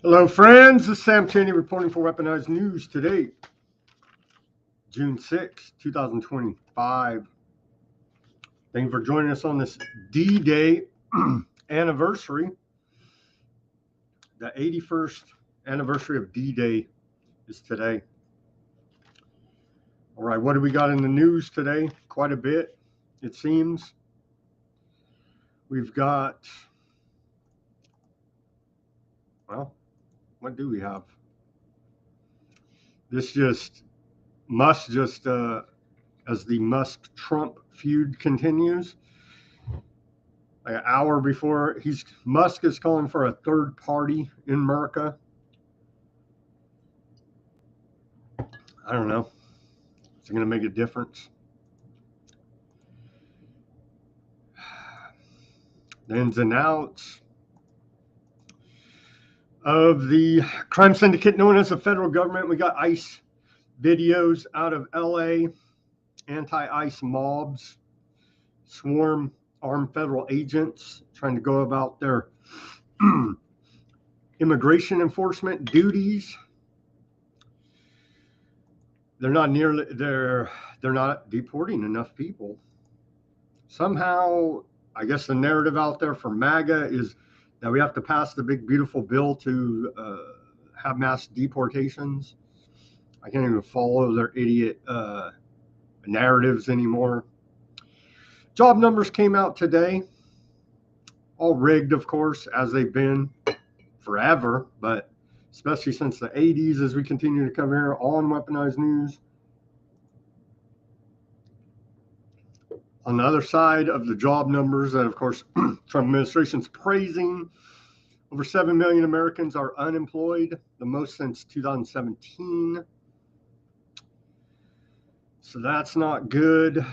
Hello, friends. This is Sam Cheney reporting for Weaponized News today, June 6, 2025. Thank you for joining us on this D-Day anniversary. The 81st anniversary of D-Day is today. All right, what do we got in the news today? Quite a bit, it seems. We've got, well, what do we have? This just, Musk just, as the Musk-Trump feud continues, like an hour before, Musk is calling for a third party in America. I don't know. Is it going to make a difference? The ins and outs of the crime syndicate known as the federal government. We got ICE videos out of LA. Anti-ICE mobs swarm armed federal agents trying to go about their immigration enforcement duties. They're not deporting enough people. Somehow, I guess the narrative out there for MAGA is that we have to pass the big beautiful bill to have mass deportations. I can't even follow their idiot narratives anymore. Job numbers came out today, all rigged, of course, as they've been forever, but especially since the 80s, as we continue to cover here on Weaponized News. On the other side of the job numbers that, of course, Trump administration's praising, over 7 million Americans are unemployed, the most since 2017. So that's not good.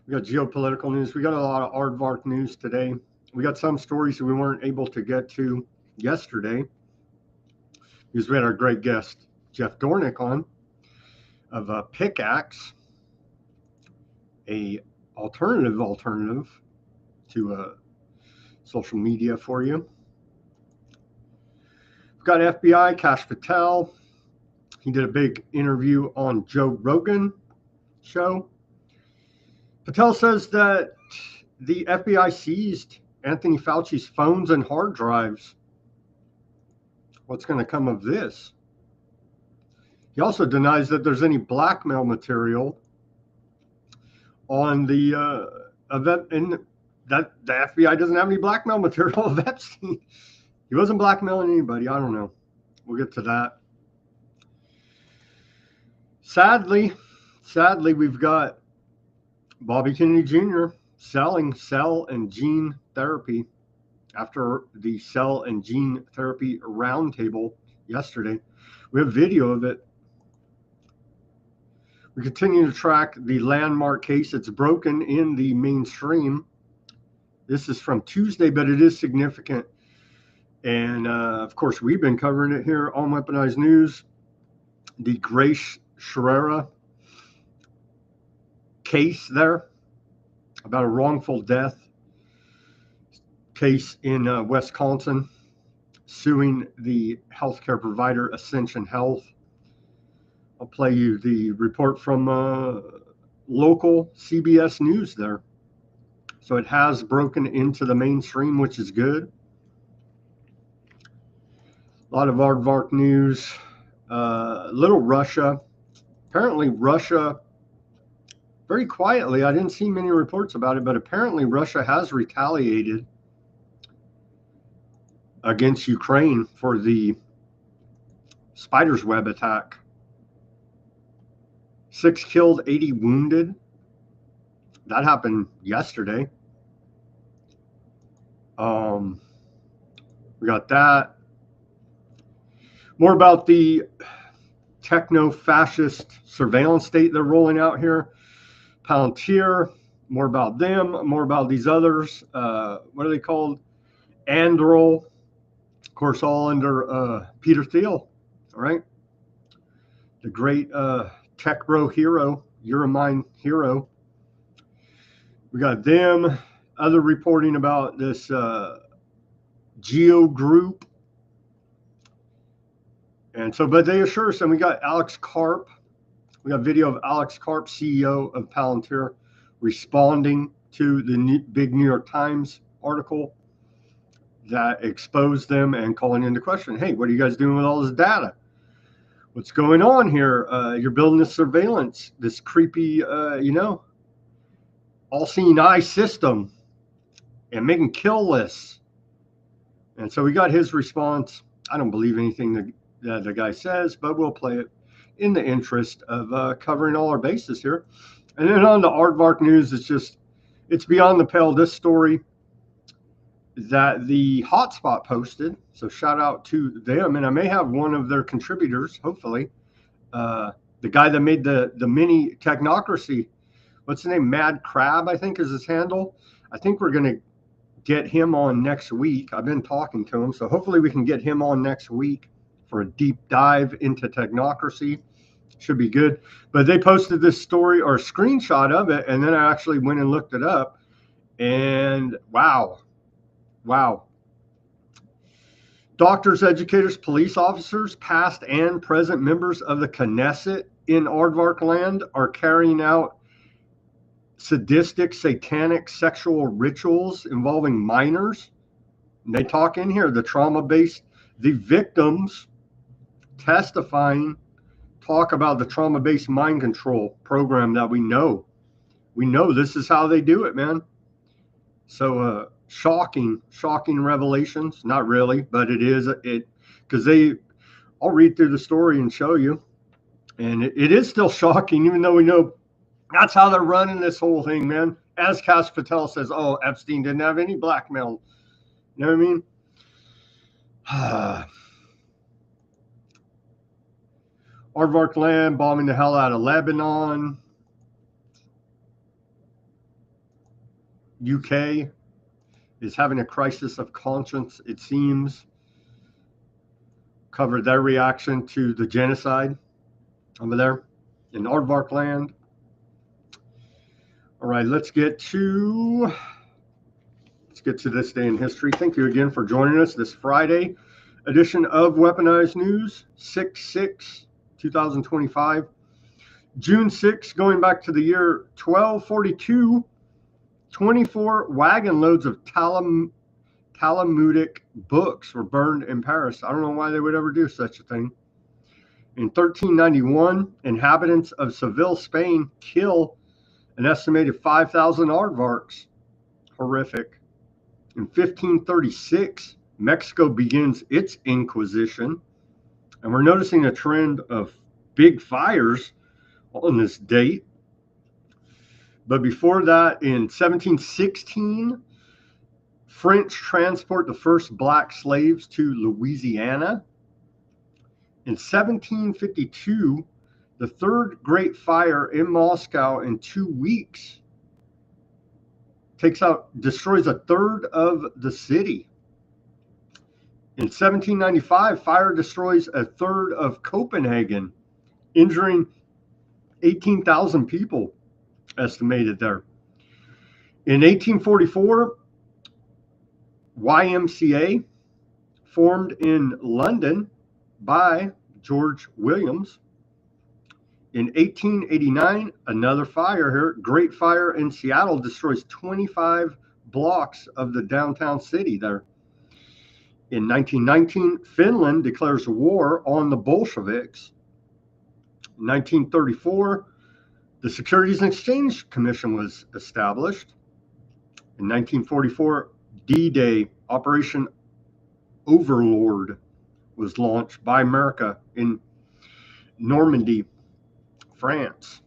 We got geopolitical news. We got a lot of Aardvark news today. We got some stories that we weren't able to get to yesterday because we had our great guest, Jeff Dornick, on of Pickaxe, a alternative to social media for you. We've got FBI, Kash Patel. He did a big interview on Joe Rogan show. Patel says that the FBI seized Anthony Fauci's phones and hard drives. What's going to come of this? He also denies that there's any blackmail material on the event, and that the FBI doesn't have any blackmail material of Epstein. He wasn't blackmailing anybody. I don't know. We'll get to that. Sadly, we've got Bobby Kennedy Jr. selling cell and gene therapy after the cell and gene therapy roundtable yesterday. We have video of it. We continue to track the landmark case. It's broken in the mainstream. This is from Tuesday, but it is significant. And of course, we've been covering it here on Weaponized News. The Grace Sherrera case there about a wrongful death case in Wisconsin, suing the healthcare provider Ascension Health. I'll play you the report from local CBS News there. So it has broken into the mainstream, which is good. A lot of Aardvark news. Little Russia. Apparently Russia, very quietly, I didn't see many reports about it, but apparently Russia has retaliated against Ukraine for the spider's web attack. 6 killed, 80 wounded. That happened yesterday. We got that. More about the techno-fascist surveillance state they're rolling out here. Palantir, more about them, more about these others. What are they called? Anduril, of course, all under Peter Thiel, all right? The great tech bro hero, Euromine hero. We got them, other reporting about this Geo Group. And so, but they assure us, and we got Alex Karp. We got video of Alex Karp, CEO of Palantir, responding to the big New York Times article that exposed them and calling into question, hey, what are you guys doing with all this data? What's going on here? You're building this surveillance, this creepy, all-seeing eye system and making kill lists. And so we got his response. I don't believe anything that the guy says, but we'll play it in the interest of covering all our bases here. And then on the Aardvark news, it's beyond the pale. This story that the hotspot posted, so shout out to them, and I may have one of their contributors, hopefully, the guy that made the mini technocracy, what's the name, Mad Crab, I think is his handle. I think we're going to get him on next week. I've been talking to him, so hopefully we can get him on next week for a deep dive into technocracy. Should be good. But they posted this story or a screenshot of it, and then I actually went and looked it up, and wow. Doctors, educators, police officers, past and present members of the Knesset in Aardvark land are carrying out sadistic, satanic sexual rituals involving minors. And they talk in here, the trauma-based, the victims testifying, talk about the trauma-based mind control program that we know. We know this is how they do it, man. So, shocking revelations. Not really, but it is because I'll read through the story and show you, and it is still shocking, even though we know that's how they're running this whole thing, man. As Cash Patel says, oh, Epstein didn't have any blackmail. You know what I mean? Aardvark land bombing the hell out of Lebanon. UK is having a crisis of conscience, it seems. Covered their reaction to the genocide over there in Aardvark land. All right, let's get to this day in history. Thank you again for joining us this Friday edition of Weaponized News, 6/6/2025. June 6, going back to the year 1242, 24 wagon loads of Talmudic books were burned in Paris. I don't know why they would ever do such a thing. In 1391, inhabitants of Seville, Spain, kill an estimated 5,000 aardvarks. Horrific. In 1536, Mexico begins its Inquisition, and we're noticing a trend of big fires on this date. But before that, in 1716, French transport the first black slaves to Louisiana. In 1752, the third Great Fire in Moscow in 2 weeks destroys a third of the city. In 1795, fire destroys a third of Copenhagen, injuring 18,000 people estimated there. In 1844, YMCA formed in London by George Williams. In 1889, another fire here, Great Fire in Seattle, destroys 25 blocks of the downtown city there. In 1919, Finland declares war on the Bolsheviks. In 1934, the Securities and Exchange Commission was established. In 1944, D-Day, Operation Overlord, was launched by America in Normandy, France.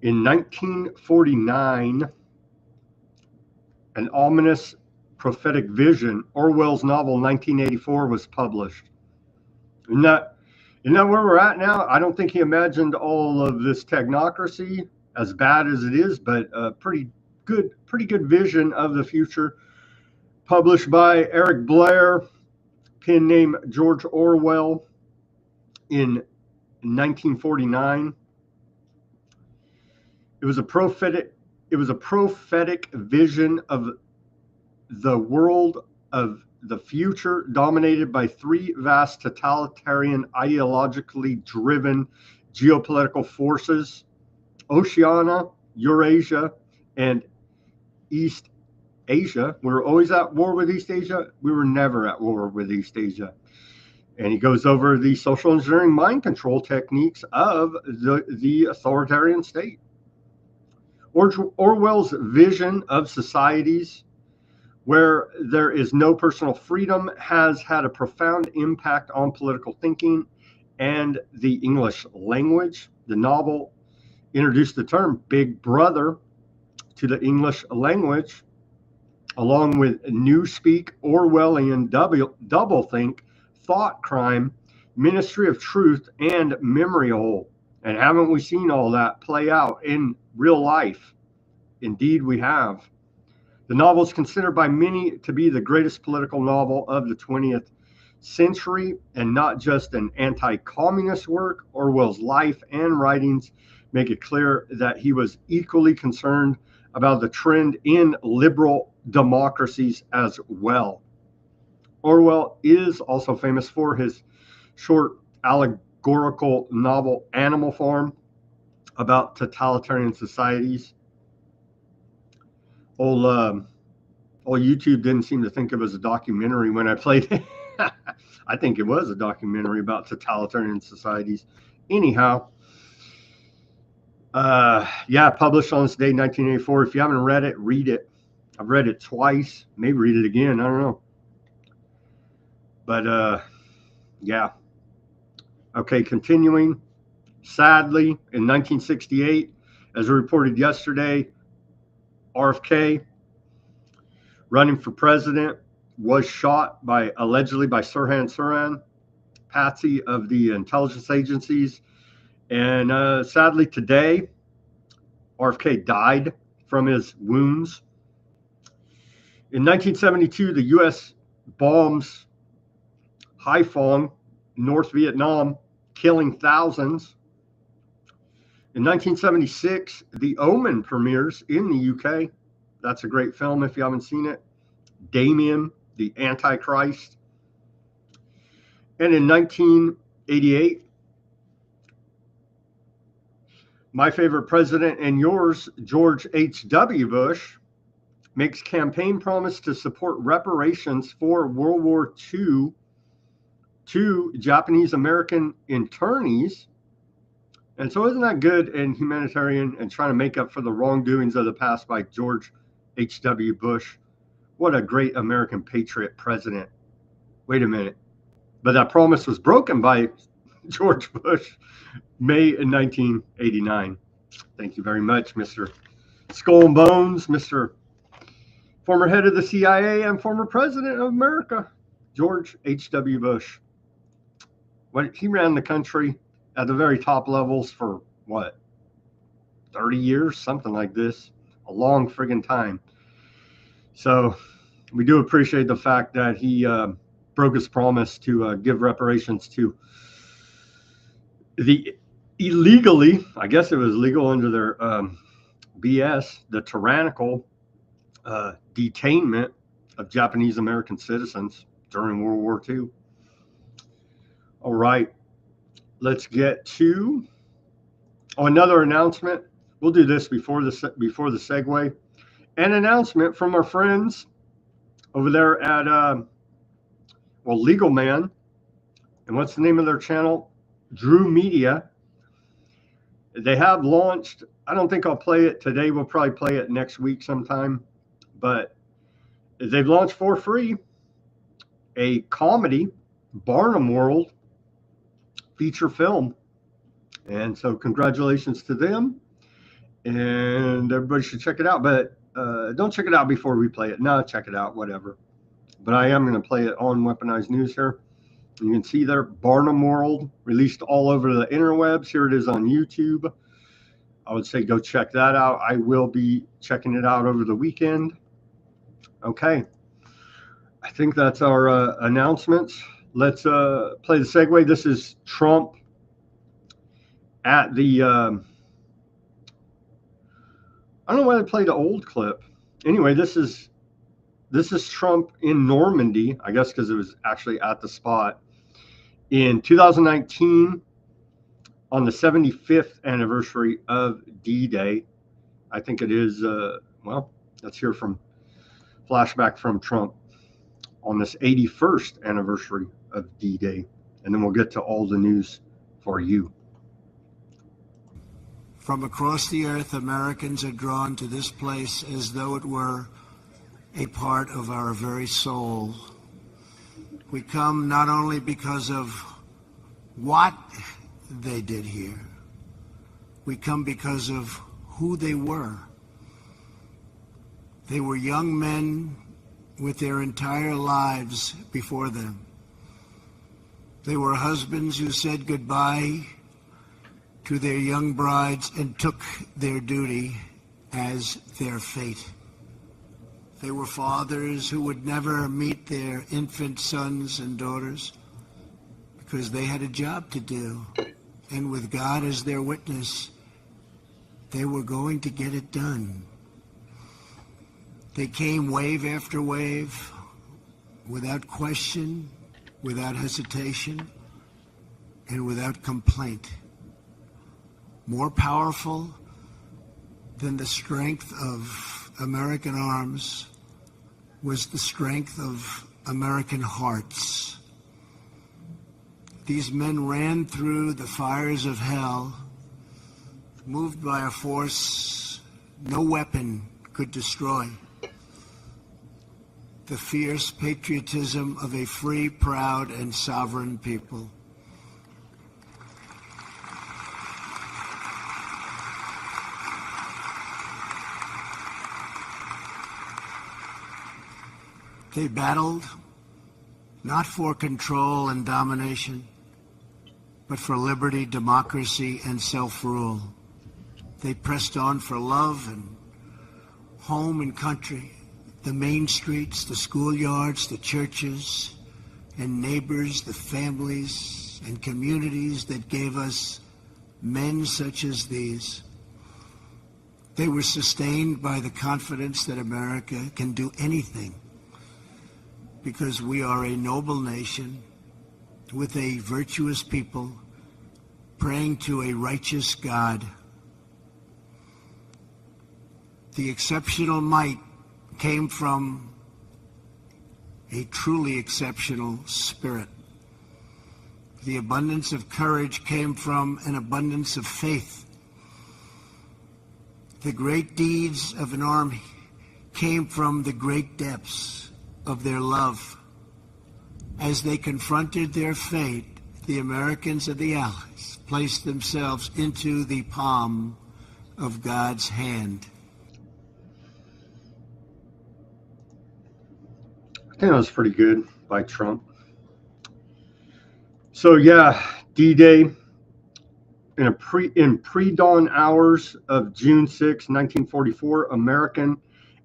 In 1949, an ominous prophetic vision, Orwell's novel 1984, was published. Isn't that where we're at now? I don't think he imagined all of this technocracy, as bad as it is, but a pretty good vision of the future, published by Eric Blair, pen name George Orwell, in 1949. It was a prophetic it was a prophetic vision of the world of the future dominated by three vast totalitarian, ideologically driven geopolitical forces: Oceania, Eurasia, and East Asia. We were always at war with East Asia. We were never at war with East Asia. And he goes over the social engineering mind control techniques of the authoritarian state. Orwell's vision of societies where there is no personal freedom has had a profound impact on political thinking and the English language. The novel introduced the term Big Brother to the English language, along with Newspeak, Orwellian doublethink, thought crime, Ministry of Truth, and Memory Hole. And haven't we seen all that play out in real life? Indeed, we have. The novel is considered by many to be the greatest political novel of the 20th century, and not just an anti-communist work. Orwell's life and writings make it clear that he was equally concerned about the trend in liberal democracies as well. Orwell is also famous for his short allegorical novel Animal Farm, about totalitarian societies. Old YouTube didn't seem to think it was a documentary when I played it. I think it was a documentary about totalitarian societies. Anyhow, published on this day, 1984. If you haven't read it, read it. I've read it twice, maybe read it again. I don't know. But yeah. Okay, continuing. Sadly, in 1968, as reported yesterday, RFK, running for president, was shot allegedly by Sirhan Sirhan, patsy of the intelligence agencies. And sadly today, RFK died from his wounds. In 1972, the U.S. bombs Haiphong, North Vietnam, killing thousands. In 1976, The Omen premieres in the UK. That's a great film if you haven't seen it. Damien, the Antichrist. And in 1988, my favorite president and yours, George H.W. Bush, makes campaign promise to support reparations for World War II to Japanese American internees. And so isn't that good and humanitarian and trying to make up for the wrongdoings of the past by George H.W. Bush? What a great American patriot president. Wait a minute. But that promise was broken by George Bush, May in 1989. Thank you very much, Mr. Skull and Bones, Mr. former head of the CIA and former president of America, George H.W. Bush. He ran the country at the very top levels for, 30 years? Something like this. A long friggin' time. So we do appreciate the fact that he broke his promise to give reparations to the illegally, I guess it was legal under their BS, the tyrannical detainment of Japanese American citizens during World War II. All right, let's get to another announcement. We'll do this before the segue. An announcement from our friends over there at Legal Man, and what's the name of their channel? Drew Media. They have launched. I don't think I'll play it today. We'll probably play it next week sometime. But they've launched for free a comedy, Barnum World feature film. And so congratulations to them. And everybody should check it out. But don't check it out before we play it. No, check it out, whatever. But I am going to play it on Weaponized News here. You can see there, Barnum World, released all over the interwebs. Here it is on YouTube. I would say go check that out. I will be checking it out over the weekend. Okay. I think that's our announcements. Let's play the segue. This is Trump at the, I don't know why they played the old clip. Anyway, this is Trump in Normandy, I guess because it was actually at the spot in 2019 on the 75th anniversary of D-Day. I think it is, well, let's hear from flashback from Trump on this 81st anniversary of D-Day, and then we'll get to all the news for you. From across the earth, Americans are drawn to this place as though it were a part of our very soul. We come not only because of what they did here, we come because of who they were. They were young men with their entire lives before them. They were husbands who said goodbye to their young brides and took their duty as their fate. They were fathers who would never meet their infant sons and daughters because they had a job to do. And with God as their witness, they were going to get it done. They came wave after wave, without question, without hesitation, and without complaint. More powerful than the strength of American arms was the strength of American hearts. These men ran through the fires of hell, moved by a force no weapon could destroy. The fierce patriotism of a free, proud, and sovereign people. They battled not for control and domination, but for liberty, democracy, and self-rule. They pressed on for love and home and country, the main streets, the schoolyards, the churches, and neighbors, the families and communities that gave us men such as these. They were sustained by the confidence that America can do anything because we are a noble nation with a virtuous people praying to a righteous God. The exceptional might came from a truly exceptional spirit. The abundance of courage came from an abundance of faith. The great deeds of an army came from the great depths of their love. As they confronted their fate, the Americans and the Allies placed themselves into the palm of God's hand. I think that was pretty good by Trump. So yeah, D-Day in pre-dawn hours of June 6, 1944, American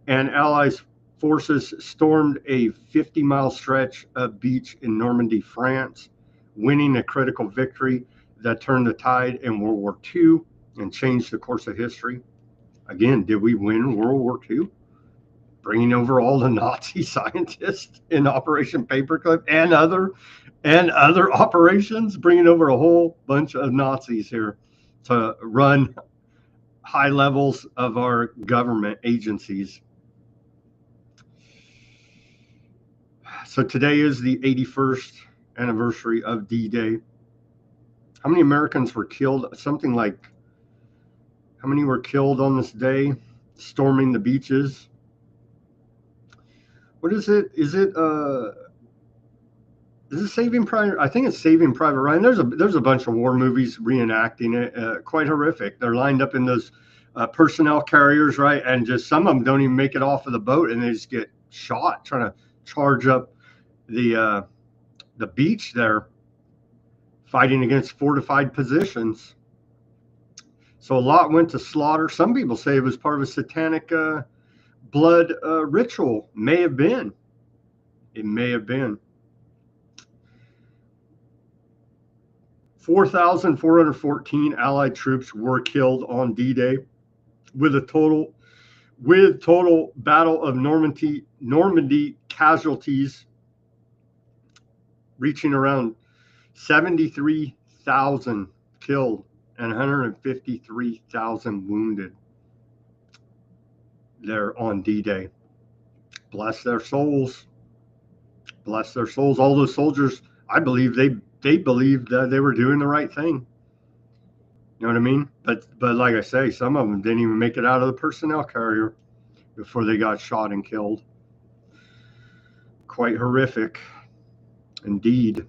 and Allies forces stormed a 50-mile stretch of beach in Normandy, France, winning a critical victory that turned the tide in World War II and changed the course of history. Again, did we win World War II? Bringing over all the Nazi scientists in Operation Paperclip and other operations, bringing over a whole bunch of Nazis here to run high levels of our government agencies. So today is the 81st anniversary of D-Day. How many Americans were killed? Something like, how many were killed on this day storming the beaches? What is it? Is it Saving Private? I think it's Saving Private Ryan. There's a bunch of war movies reenacting it. Quite horrific. They're lined up in those personnel carriers, right? And just some of them don't even make it off of the boat, and they just get shot trying to charge up the beach there, fighting against fortified positions. So a lot went to slaughter. Some people say it was part of a satanic blood ritual. May have been. It may have been. 4,414 Allied troops were killed on D-Day, with a total with total Battle of Normandy casualties reaching around 73,000 killed and 153,000 wounded there on D-Day. Bless their souls. Bless their souls. All those soldiers, I believe they believed that they were doing the right thing. You know what I mean? But like I say, some of them didn't even make it out of the personnel carrier before they got shot and killed. Quite horrific indeed.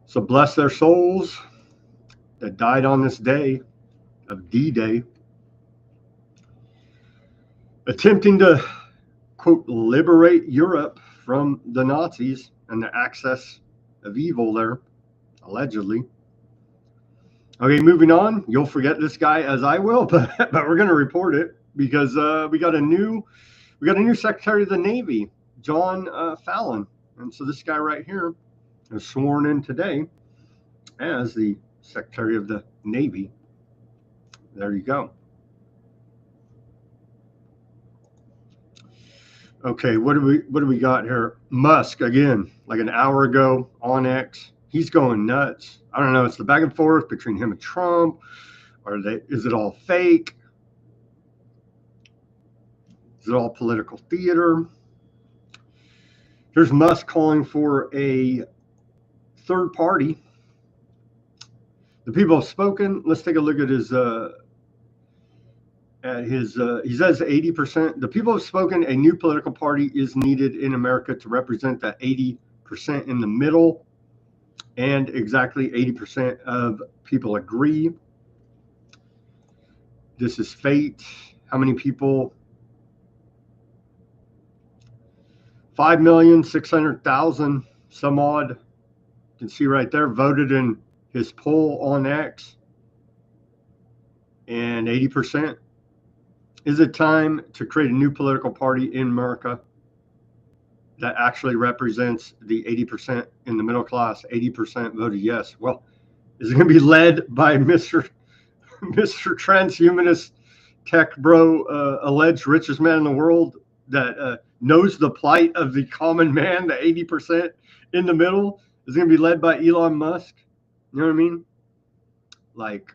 So bless their souls that died on this day of D-Day, attempting to, quote, liberate Europe from the Nazis and the access of evil there, allegedly. Okay, moving on. You'll forget this guy as I will, but we're going to report it because we got a new Secretary of the Navy, John Fallon, and so this guy right here was sworn in today as the Secretary of the Navy. There you go. Okay, what do we got here? Musk again, like an hour ago on X. He's going nuts. I don't know. It's the back and forth between him and Trump. Is it all fake? Is it all political theater? Here's Musk calling for a third party. The people have spoken. Let's take a look at his. He says 80%. The people have spoken. A new political party is needed in America to represent that 80% in the middle. And exactly 80% of people agree. This is fate. How many people? 5,600,000 some odd. You can see right there, voted in his poll on X. And 80%. Is it time to create a new political party in America that actually represents the 80% in the middle class? 80% voted yes. Well, is it going to be led by Mr. Transhumanist tech bro, alleged richest man in the world that knows the plight of the common man, the 80% in the middle? Is it going to be led by Elon Musk? You know what I mean? Like,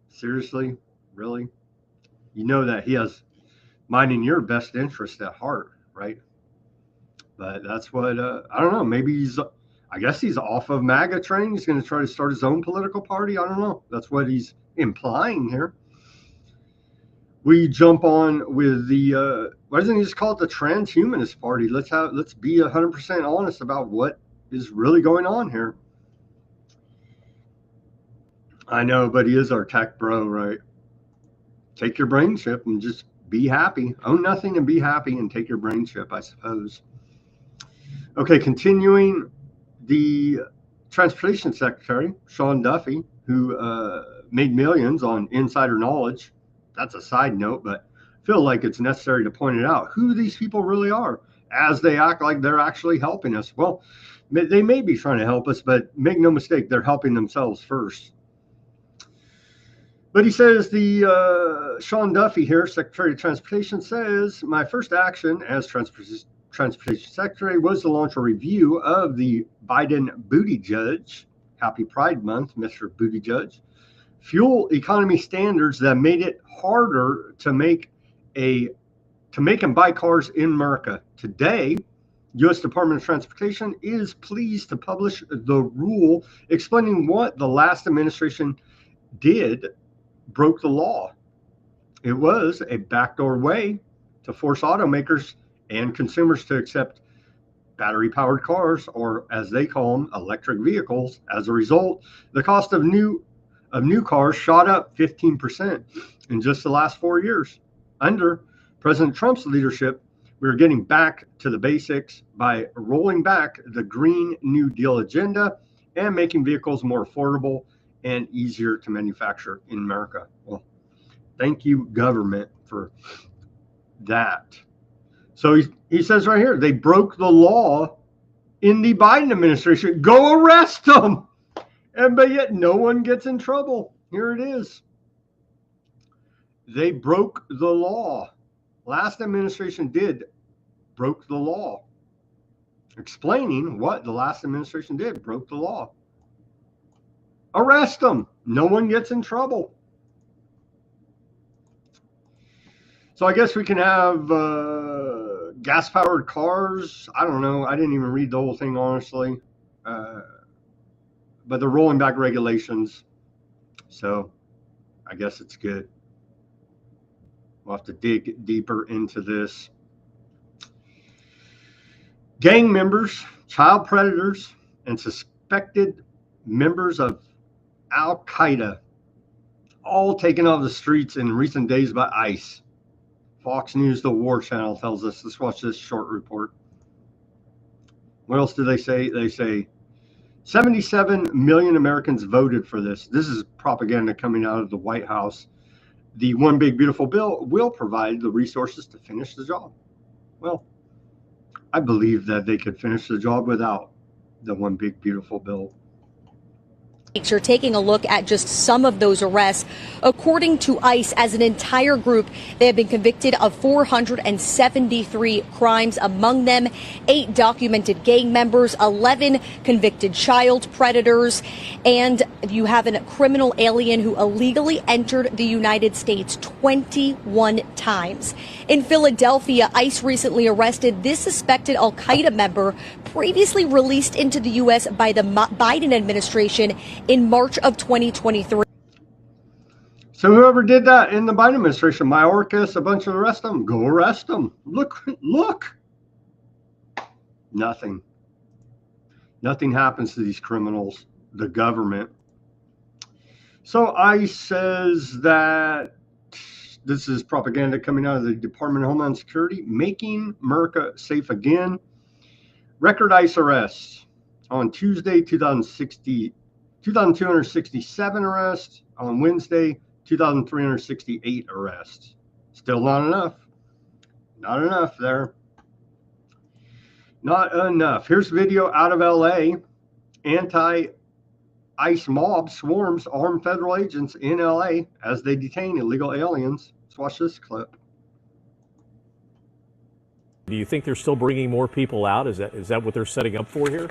seriously? Really? You know that he has mine and your best interest at heart, right? But that's what, I don't know, maybe I guess he's off of MAGA train. He's going to try to start his own political party. I don't know. That's what he's implying here. We jump on with the, why doesn't he just call it the Transhumanist Party? Let's be 100% honest about what is really going on here. I know, but he is our tech bro, right? Take your brain chip and just be happy. Own nothing and be happy and take your brain chip, I suppose. Okay, continuing, the Transportation Secretary, Sean Duffy, who made millions on insider knowledge. That's a side note, but I feel like it's necessary to point it out who these people really are as they act like they're actually helping us. Well, they may be trying to help us, but make no mistake, they're helping themselves first. But he says the Sean Duffy here, Secretary of Transportation, says, my first action as Transportation Secretary was to launch a review of the Biden Buttigieg, happy Pride Month, Mr. Buttigieg, fuel economy standards that made it harder to make and buy cars in America. Today, U.S. Department of Transportation is pleased to publish the rule explaining what the last administration broke the law. It was a backdoor way to force automakers and consumers to accept battery-powered cars, or as they call them, electric vehicles. As a result, the cost of new cars shot up 15% in just the last 4 years. Under President Trump's leadership, we're getting back to the basics by rolling back the Green New Deal agenda and making vehicles more affordable and easier to manufacture in America. Well, thank you, government, for that. So he says right here, they broke the law in the Biden administration. Go arrest them. But yet no one gets in trouble. Here it is. they broke the law. Last administration broke the law. Explaining what the last administration broke the law. Arrest them. No one gets in trouble. So I guess we can have gas-powered cars. I don't know. I didn't even read the whole thing, honestly. But they're rolling back regulations. So I guess it's good. We'll have to dig deeper into this. Gang members, child predators, and suspected members of Al-Qaeda all taken off the streets in recent days by ICE. Fox News, the War Channel, tells us. Let's watch this short report. What else do they say? They say 77 million Americans voted for this. This is propaganda coming out of the White House. The One Big Beautiful Bill will provide the resources to finish the job. Well, I believe that they could finish the job without the One Big Beautiful Bill. You're taking a look at just some of those arrests. According to ICE, as an entire group, they have been convicted of 473 crimes, among them 8 documented gang members, 11 convicted child predators, and you have a criminal alien who illegally entered the United States 21 times. In Philadelphia, ICE recently arrested this suspected Al-Qaeda member previously released into the U.S. by the Biden administration in March of 2023. So whoever did that in the Biden administration, Mayorkas, a bunch of the rest of them, go arrest them. Look. Nothing happens to these criminals, the government. So ICE says that this is propaganda coming out of the Department of Homeland Security, making America safe again. Record ICE arrests on Tuesday, 2,267 arrests. On Wednesday, 2,368 arrests. Still not enough. Not enough there. Not enough. Here's video out of LA. Anti-ICE mob swarms armed federal agents in LA as they detain illegal aliens. Let's watch this clip. Do you think they're still bringing more people out? Is that what they're setting up for here?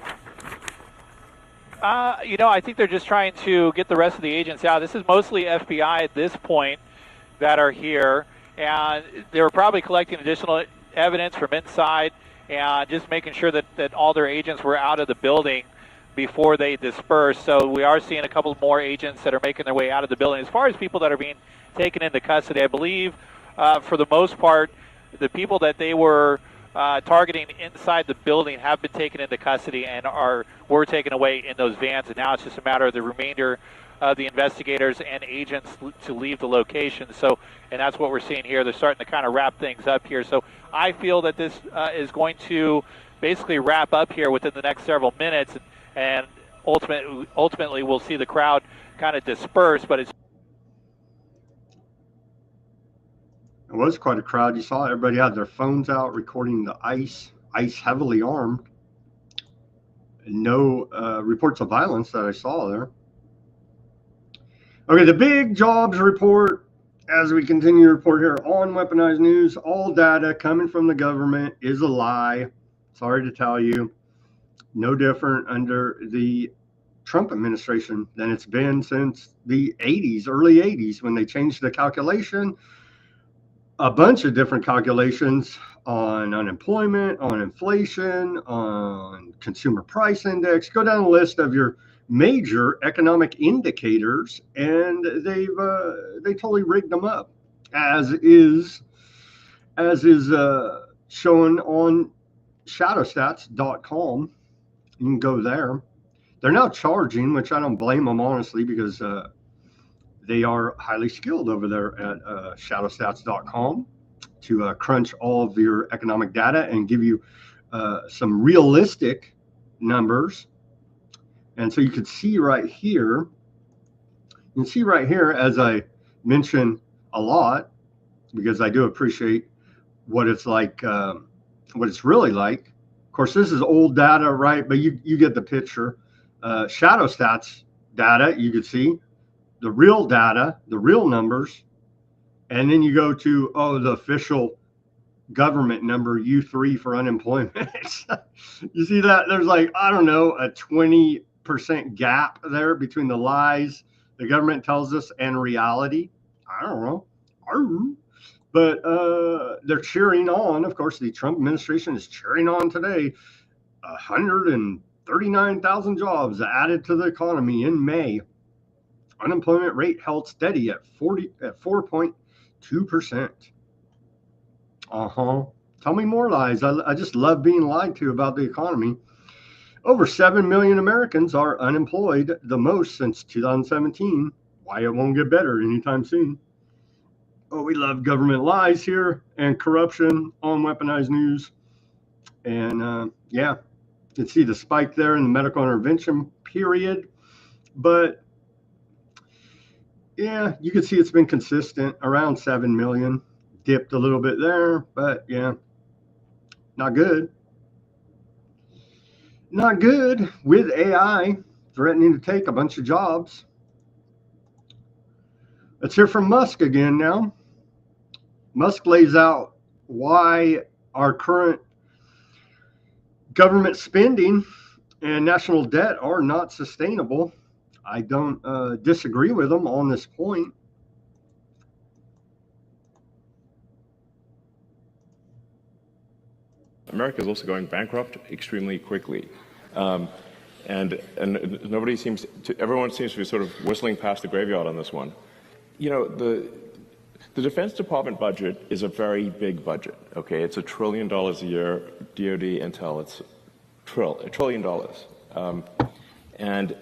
I think they're just trying to get the rest of the agents out. This is mostly FBI at this point that are here, and they were probably collecting additional evidence from inside and just making sure that all their agents were out of the building before they dispersed. So we are seeing a couple more agents that are making their way out of the building. As far as people that are being taken into custody, I believe for the most part, the people that they were targeting inside the building have been taken into custody and were taken away in those vans, and now it's just a matter of the remainder of the investigators and agents to leave the location. So, and that's what we're seeing here. They're starting to kind of wrap things up here. So I feel that this is going to basically wrap up here within the next several minutes, and ultimately we'll see the crowd kind of disperse, but it's It was quite a crowd. You saw everybody had their phones out recording the ICE heavily armed. No reports of violence that I saw there. Okay, the big jobs report. As we continue to report here on Weaponized News, all data coming from the government is a lie. Sorry to tell you. No different under the Trump administration than it's been since the 80s, early 80s, when they changed the calculation. A bunch of different calculations on unemployment, on inflation, on consumer price index. Go down the list of your major economic indicators, and they totally rigged them up, as is shown on shadowstats.com. You can go there. They're now charging, which I don't blame them, honestly, because they are highly skilled over there at shadowstats.com to crunch all of your economic data and give you some realistic numbers. And so you can see right here, as I mention a lot, because I do appreciate what it's like, what it's really like. Of course, this is old data, right? But you get the picture. Shadow Stats data, you can see the real data, the real numbers, And then you go to, the official government number, U3 for unemployment. You see that? There's like, I don't know, a 20% gap there between the lies the government tells us and reality. I don't know. But they're cheering on. Of course, the Trump administration is cheering on today. 139,000 jobs added to the economy in May. Unemployment rate held steady at 4.2%. Tell me more lies. I just love being lied to about the economy. Over 7 million Americans are unemployed, the most since 2017. Why it won't get better anytime soon. Oh, we love government lies here and corruption on Weaponized News. And yeah, you can see the spike there in the medical intervention period. But yeah, you can see it's been consistent around 7 million. Dipped a little bit there, but yeah, not good. Not good with AI threatening to take a bunch of jobs. Let's hear from Musk again now. Musk lays out why our current government spending and national debt are not sustainable. I don't disagree with him on this point. America is also going bankrupt extremely quickly. And nobody seems to, everyone seems to be sort of whistling past the graveyard on this one. You know, the Defense Department budget is a very big budget, okay? It's $1 trillion a year, DOD Intel, it's $1 trillion. And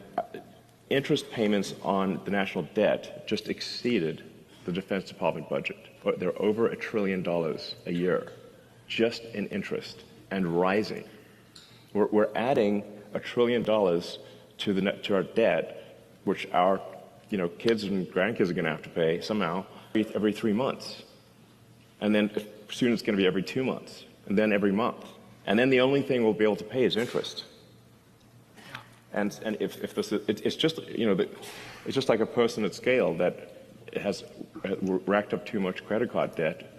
interest payments on the national debt just exceeded the Defense Department budget. They're over $1 trillion a year, just in interest, and rising. We're adding $1 trillion to our debt, which our kids and grandkids are going to have to pay somehow every 3 months, and then soon it's going to be every 2 months, and then every month, and then the only thing we'll be able to pay is interest. And if this, it's just it's just like a person at scale that has racked up too much credit card debt,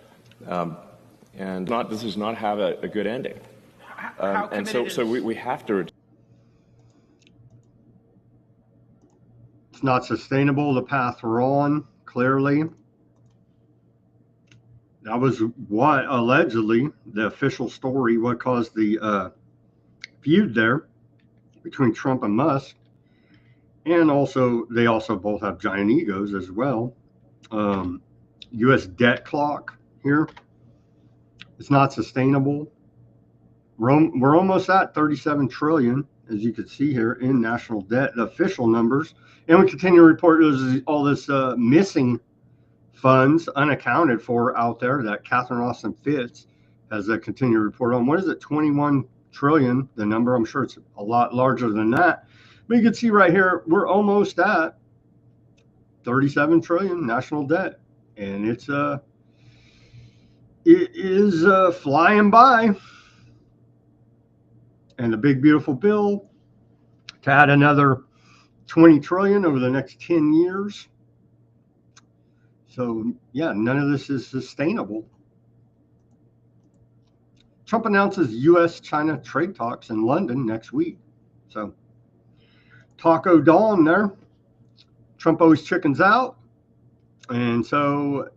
and this does not have a good ending. And so we have to. It's not sustainable, the path we're on, clearly. That was what allegedly the official story, what caused the feud there between Trump and Musk. And also, they also both have giant egos as well. U.S. debt clock here. It's not sustainable. We're almost at 37 trillion, as you can see here, in national debt, the official numbers. And we continue to report all this missing funds unaccounted for out there that Catherine Austin Fitts has a continued report on. What is it? 21 trillion, the number. I'm sure it's a lot larger than that. But you can see right here, we're almost at 37 trillion national debt. And it is flying by. And the big, beautiful bill to add another 20 trillion over the next 10 years. So, yeah, none of this is sustainable. Trump announces U.S.-China trade talks in London next week. So, Taco Dawn there. Trump always chickens out. And so,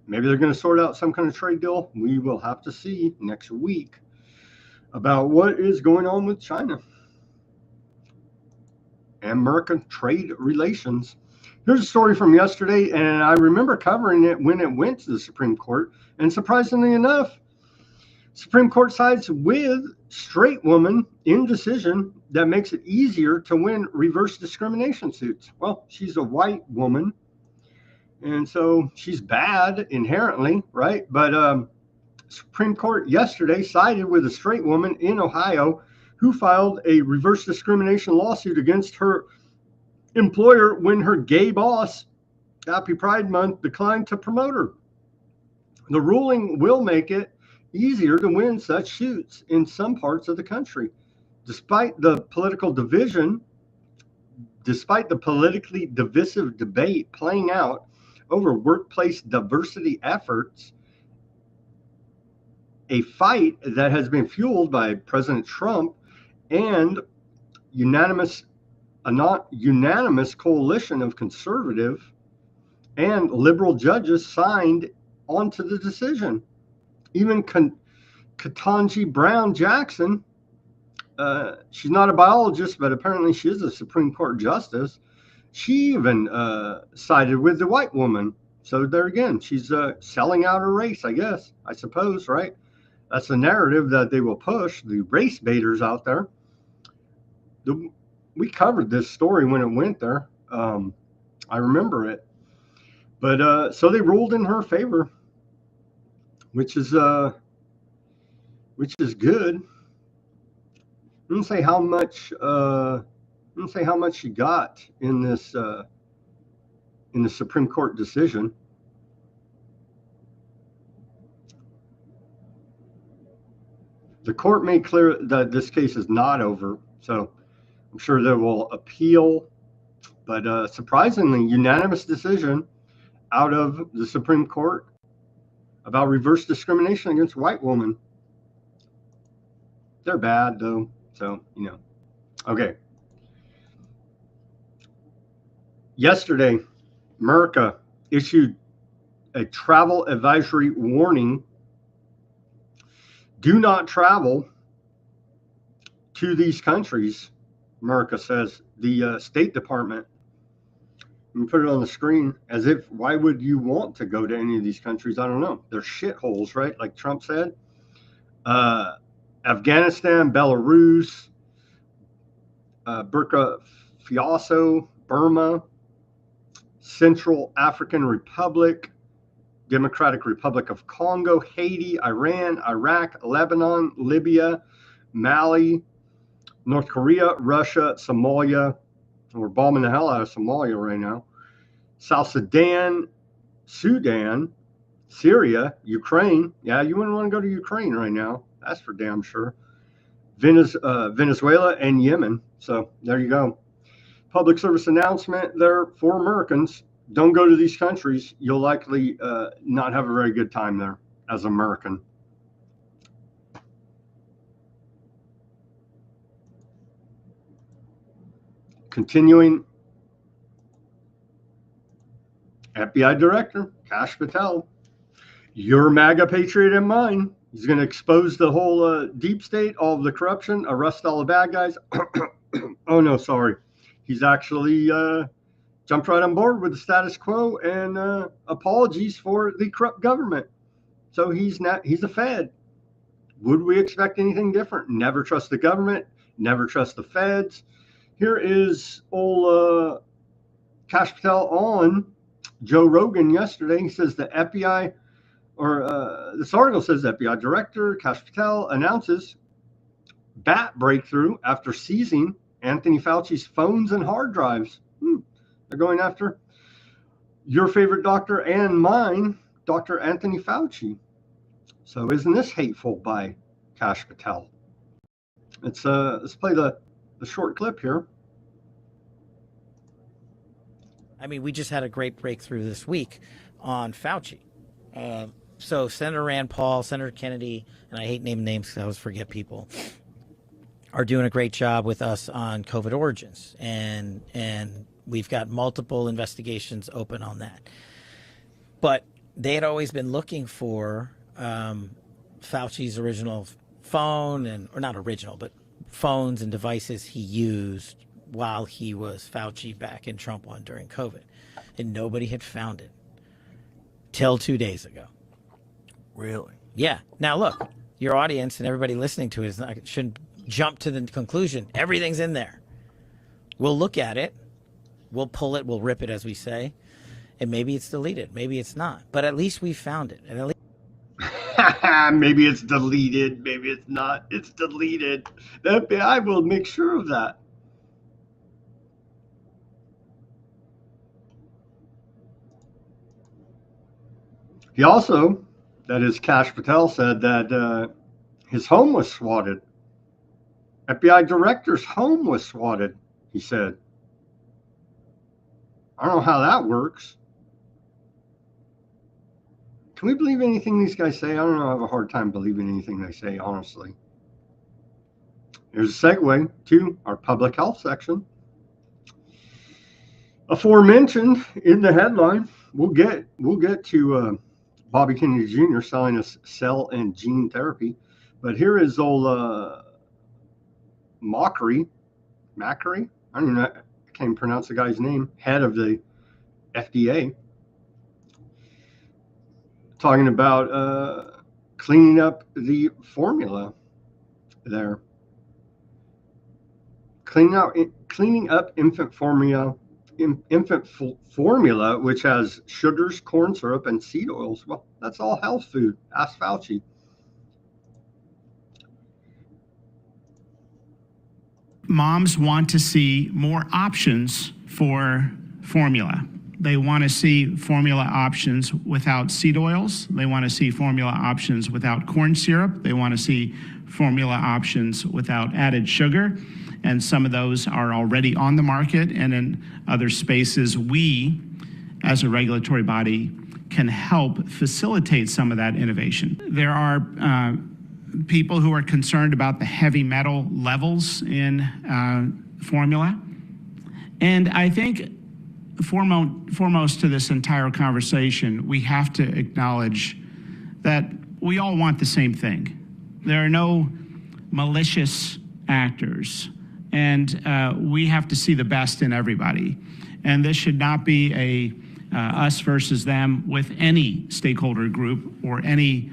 maybe they're going to sort out some kind of trade deal. We will have to see next week about what is going on with China and American trade relations. Here's a story from yesterday, and I remember covering it when it went to the Supreme Court. And surprisingly enough, Supreme Court sides with straight woman in decision that makes it easier to win reverse discrimination suits. Well, she's a white woman, and so she's bad inherently, right? But Supreme Court yesterday sided with a straight woman in Ohio who filed a reverse discrimination lawsuit against her employer when her gay boss, Happy Pride Month, declined to promote her. The ruling will make it easier to win such suits in some parts of the country. Despite the political division, despite the politically divisive debate playing out over workplace diversity efforts, a fight that has been fueled by President Trump and a not unanimous coalition of conservative and liberal judges signed onto the decision. Even Ketanji Brown Jackson, she's not a biologist, but apparently she is a Supreme Court justice. She even sided with the white woman. So there again, she's selling out her race, I suppose, right? That's the narrative that they will push, the race baiters out there. We covered this story when it went there. I remember it. But so they ruled in her favor, which is good. I didn't say how much. Didn't say how much she got in this in the Supreme Court decision. The court made clear that this case is not over, so I'm sure they will appeal. But surprisingly, unanimous decision out of the Supreme Court about reverse discrimination against white women. They're bad, though, so, you know. Okay. Yesterday, America issued a travel advisory warning. Do not travel to these countries, America says. The State Department, let me put it on the screen, as if, why would you want to go to any of these countries? I don't know. They're shitholes, right? Like Trump said. Afghanistan, Belarus, Burkina Faso, Burma, Central African Republic, Democratic Republic of Congo, Haiti, Iran, Iraq, Lebanon, Libya, Mali, North Korea, Russia, Somalia. We're bombing the hell out of Somalia right now. South Sudan, Syria, Ukraine. Yeah, you wouldn't want to go to Ukraine right now. That's for damn sure. Venezuela and Yemen. So there you go. Public service announcement there for Americans. Don't go to these countries. You'll likely not have a very good time there as an American. Continuing, FBI Director Kash Patel, your MAGA patriot and mine. He's going to expose the whole deep state, all of the corruption, arrest all the bad guys. Oh, no, sorry. He's actually jumped right on board with the status quo and apologies for the corrupt government. So he's a Fed. Would we expect anything different? Never trust the government. Never trust the Feds. Here is old Kash Patel on Joe Rogan yesterday. He says the FBI, or this article says the FBI Director Kash Patel announces bat breakthrough after seizing Anthony Fauci's phones and hard drives. They're going after your favorite doctor and mine, Dr. Anthony Fauci. So isn't this hateful by Kash Patel? Let's play the short clip here. I mean, we just had a great breakthrough this week on Fauci. So Senator Rand Paul, Senator Kennedy, and I hate naming names because I always forget people, are doing a great job with us on COVID origins. And we've got multiple investigations open on that. But they had always been looking for Fauci's original phone, or not original, but phones and devices he used while he was Fauci back in Trump 1 during COVID. And nobody had found it till 2 days ago. Really? Yeah. Now, look, your audience and everybody listening to it shouldn't jump to the conclusion everything's in there. We'll look at it. We'll pull it. We'll rip it, as we say. And maybe it's deleted. Maybe it's not. But at least we found it. And at least maybe it's deleted. Maybe it's not. It's deleted. The FBI will make sure of that. He also, that is, Kash Patel said that his home was swatted. FBI director's home was swatted, he said. I don't know how that works. Can we believe anything these guys say? I don't know. I have a hard time believing anything they say, honestly. Here's a segue to our public health section. Aforementioned in the headline, we'll get to Bobby Kennedy Jr. selling us cell and gene therapy, but here is old Macri. I don't even know. I can't even pronounce the guy's name. Head of the FDA, talking about cleaning up the formula there. Cleaning up infant formula, which has sugars, corn syrup, and seed oils. Well, that's all health food. Ask Fauci. Moms want to see more options for formula. They want to see formula options without seed oils. They want to see formula options without corn syrup. They want to see formula options without added sugar. And some of those are already on the market, and in other spaces, we, as a regulatory body, can help facilitate some of that innovation. There are people who are concerned about the heavy metal levels in formula. And I think foremost to this entire conversation, we have to acknowledge that we all want the same thing. There are no malicious actors, and we have to see the best in everybody. And this should not be a us versus them with any stakeholder group or any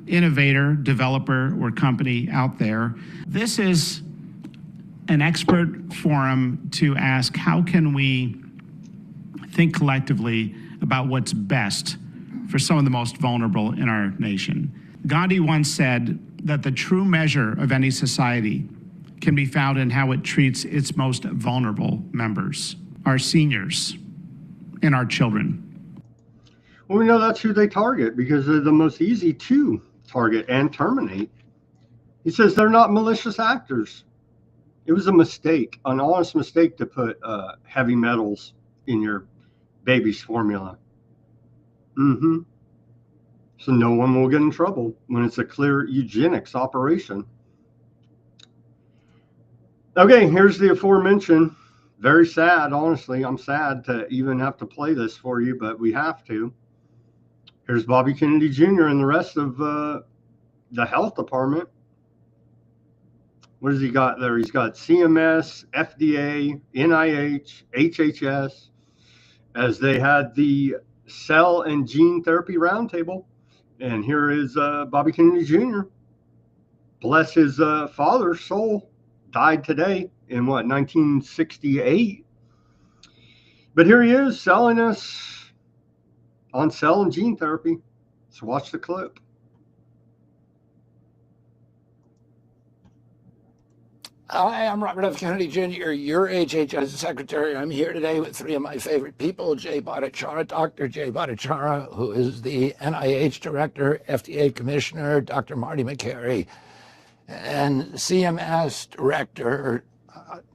innovator, developer, or company out there. This is an expert forum to ask, how can we think collectively about what's best for some of the most vulnerable in our nation? Gandhi once said that the true measure of any society can be found in how it treats its most vulnerable members, our seniors and our children. Well, we know that's who they target because they're the most easy to target and terminate. He says they're not malicious actors. It was a mistake, an honest mistake, to put heavy metals in your baby's formula. So no one will get in trouble when it's a clear eugenics operation. Okay, here's the aforementioned. Very sad, honestly. I'm sad to even have to play this for you, but we have to. Here's Bobby Kennedy Jr. and the rest of the health department. What has he got there? He's got CMS, FDA, NIH, HHS, as they had the cell and gene therapy roundtable. And here is Bobby Kennedy Jr. Bless his father's soul. Died today in 1968. But here he is selling us on cell and gene therapy. So watch the clip. Hi, I'm Robert F. Kennedy Jr., your HHS secretary. I'm here today with three of my favorite people, Jay Bhattacharya, Dr. Jay Bhattacharya, who is the NIH director, FDA commissioner, Dr. Marty McCary, and CMS director,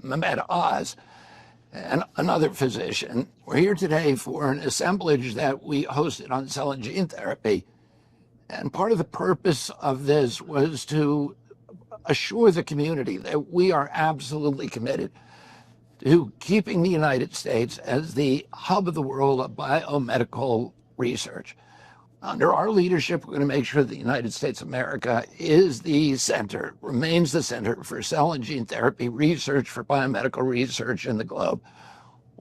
Mehmet Oz, and another physician. We're here today for an assemblage that we hosted on cell and gene therapy. And part of the purpose of this was to assure the community that we are absolutely committed to keeping the United States as the hub of the world of biomedical research. Under our leadership, we're going to make sure the United States of America is the center, remains the center for cell and gene therapy research, for biomedical research in the globe.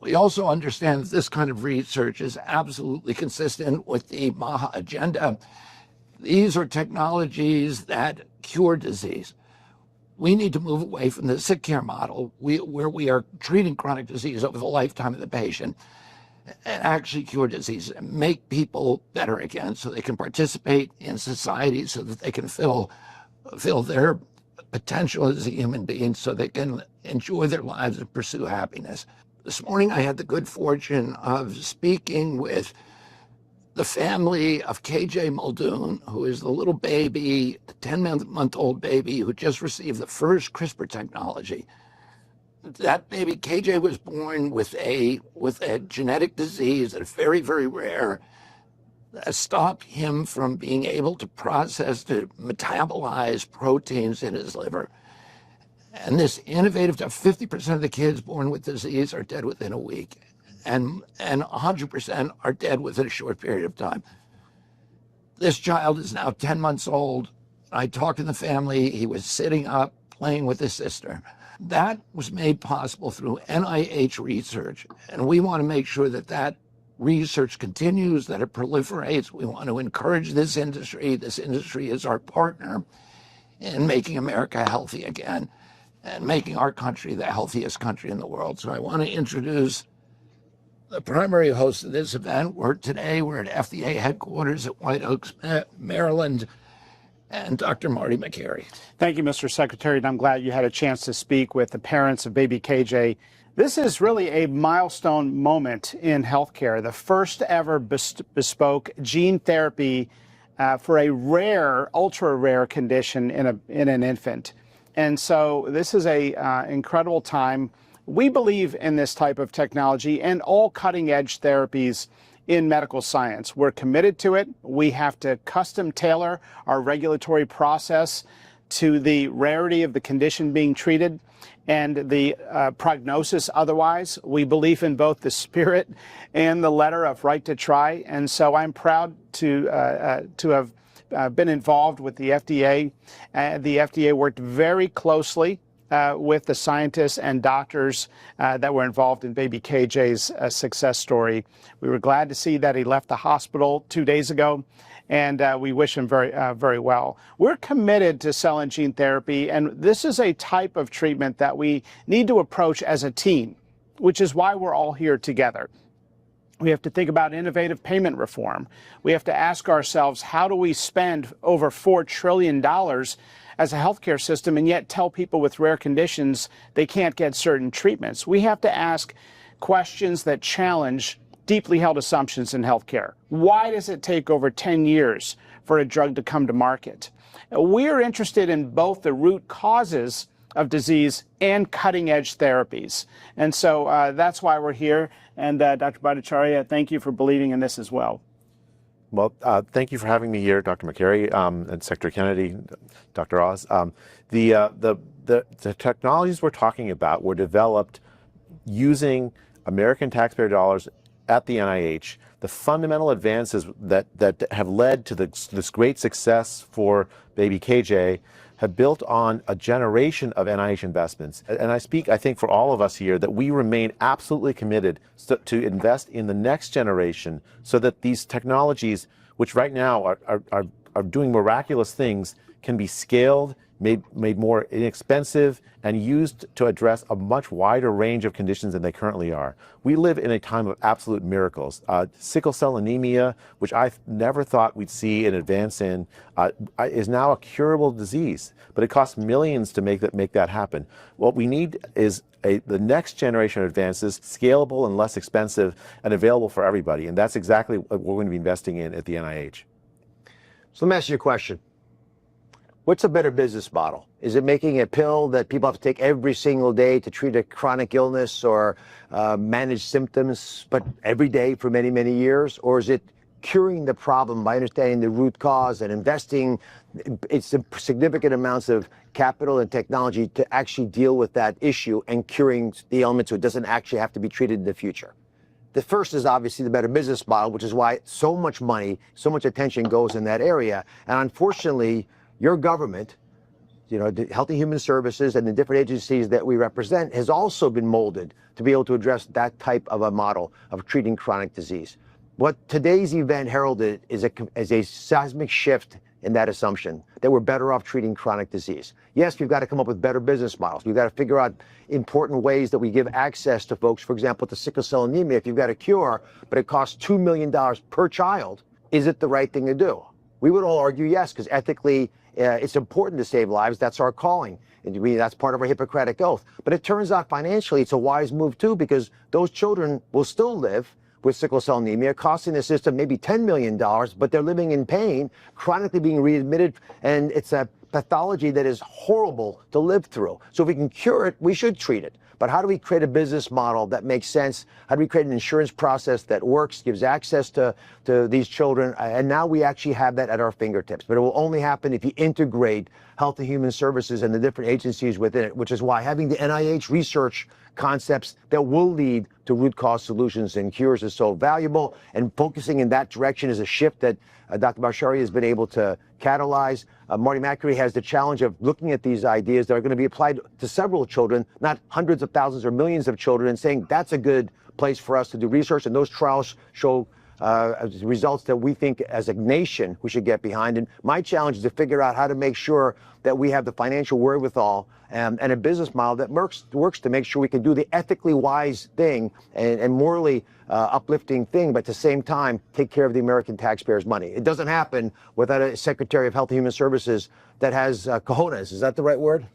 We also understand that this kind of research is absolutely consistent with the MAHA agenda. These are technologies that cure disease. We need to move away from the sick care model where we are treating chronic disease over the lifetime of the patient and actually cure disease and make people better again so they can participate in society, so that they can fill their potential as a human being, so they can enjoy their lives and pursue happiness. This morning I had the good fortune of speaking with the family of KJ Muldoon, who is the little baby, the 10-month-old baby who just received the first CRISPR technology. That baby, KJ, was born with a genetic disease that is very, very rare. that stop him from being able to process, to metabolize proteins in his liver. And this innovative, 50% of the kids born with disease are dead within a week, and 100% are dead within a short period of time. This child is now 10 months old. I talked to the family. He was sitting up, playing with his sister. That was made possible through NIH research, and we want to make sure that that research continues, that it proliferates. We want to encourage this industry. This industry is our partner in making America healthy again and making our country the healthiest country in the world. So I want to introduce the primary host of this event. Today we're at FDA headquarters at White Oaks, Maryland, and Dr. Marty Makary. Thank you, Mr. Secretary, and I'm glad you had a chance to speak with the parents of baby KJ. This is really a milestone moment in healthcare, the first ever bespoke gene therapy for a rare, ultra rare condition in an infant. And so this is a incredible time. We believe in this type of technology and all cutting edge therapies in medical science. We're committed to it. We have to custom tailor our regulatory process to the rarity of the condition being treated and the prognosis otherwise. We believe in both the spirit and the letter of right to try. And so I'm proud to have been involved with the FDA. The FDA worked very closely with the scientists and doctors that were involved in baby KJ's success story. We were glad to see that he left the hospital 2 days ago, and we wish him very well. We're committed to cell and gene therapy, and this is a type of treatment that we need to approach as a team, which is why we're all here together. We have to think about innovative payment reform. We have to ask ourselves, how do we spend over $4 trillion as a healthcare system and yet tell people with rare conditions they can't get certain treatments? We have to ask questions that challenge deeply held assumptions in healthcare. Why does it take over 10 years for a drug to come to market? We are interested in both the root causes of disease and cutting edge therapies. And so that's why we're here. And Dr. Bhattacharya, thank you for believing in this as well. Well, thank you for having me here, Dr. Makary, and Secretary Kennedy, Dr. Oz. The technologies we're talking about were developed using American taxpayer dollars at the NIH. The fundamental advances that have led to this great success for baby KJ have built on a generation of NIH investments. And I speak, I think, for all of us here, that we remain absolutely committed to invest in the next generation so that these technologies, which right now are doing miraculous things, can be scaled, made more inexpensive, and used to address a much wider range of conditions than they currently are. We live in a time of absolute miracles. Sickle cell anemia, which I never thought we'd see an advance in, is now a curable disease, but it costs millions to make that happen. What we need is the next generation of advances, scalable and less expensive and available for everybody. And that's exactly what we're going to be investing in at the NIH. So let me ask you a question. What's a better business model? Is it making a pill that people have to take every single day to treat a chronic illness or manage symptoms, but every day for many, many years? Or is it curing the problem by understanding the root cause and investing significant amounts of capital and technology to actually deal with that issue and curing the ailment so it doesn't actually have to be treated in the future? The first is obviously the better business model, which is why so much money, so much attention goes in that area. And unfortunately, your government, the Health and Human Services and the different agencies that we represent has also been molded to be able to address that type of a model of treating chronic disease. What today's event heralded is a seismic shift in that assumption that we're better off treating chronic disease. Yes, we've got to come up with better business models. We've got to figure out important ways that we give access to folks. For example, with the sickle cell anemia, if you've got a cure, but it costs $2 million per child, is it the right thing to do? We would all argue yes, because ethically, it's important to save lives. That's our calling. That's part of our Hippocratic oath. But it turns out financially, it's a wise move too, because those children will still live with sickle cell anemia, costing the system maybe $10 million, but they're living in pain, chronically being readmitted, and it's a pathology that is horrible to live through. So if we can cure it, we should treat it. But how do we create a business model that makes sense? How do we create an insurance process that works, gives access to these children? And now we actually have that at our fingertips. But it will only happen if you integrate Health and Human Services and the different agencies within it, which is why having the NIH research concepts that will lead to root cause solutions and cures is so valuable. And focusing in that direction is a shift that Dr. Bashari has been able to catalyze. Marty McCreary has the challenge of looking at these ideas that are going to be applied to several children, not hundreds of thousands or millions of children, and saying that's a good place for us to do research. And those trials show results that we think as a nation we should get behind. And my challenge is to figure out how to make sure that we have the financial wherewithal and a business model that works to make sure we can do the ethically wise thing and morally uplifting thing, but at the same time take care of the American taxpayers' money. It doesn't happen without a Secretary of Health and Human Services that has cojones, is that the right word?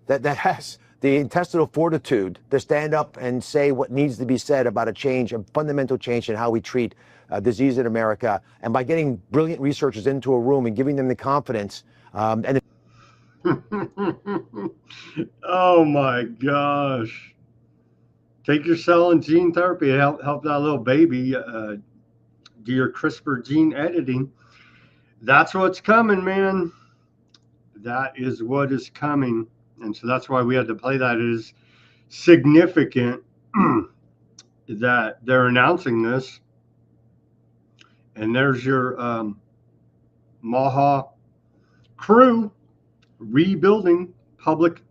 that has the intestinal fortitude to stand up and say what needs to be said about a change, a fundamental change in how we treat disease in America. And by getting brilliant researchers into a room and giving them the confidence and oh my gosh. Take your cell and gene therapy, help that little baby do your CRISPR gene editing. That's what's coming, man. That is what is coming. And so that's why we had to play that. It is significant that they're announcing this. And there's your Maha crew rebuilding public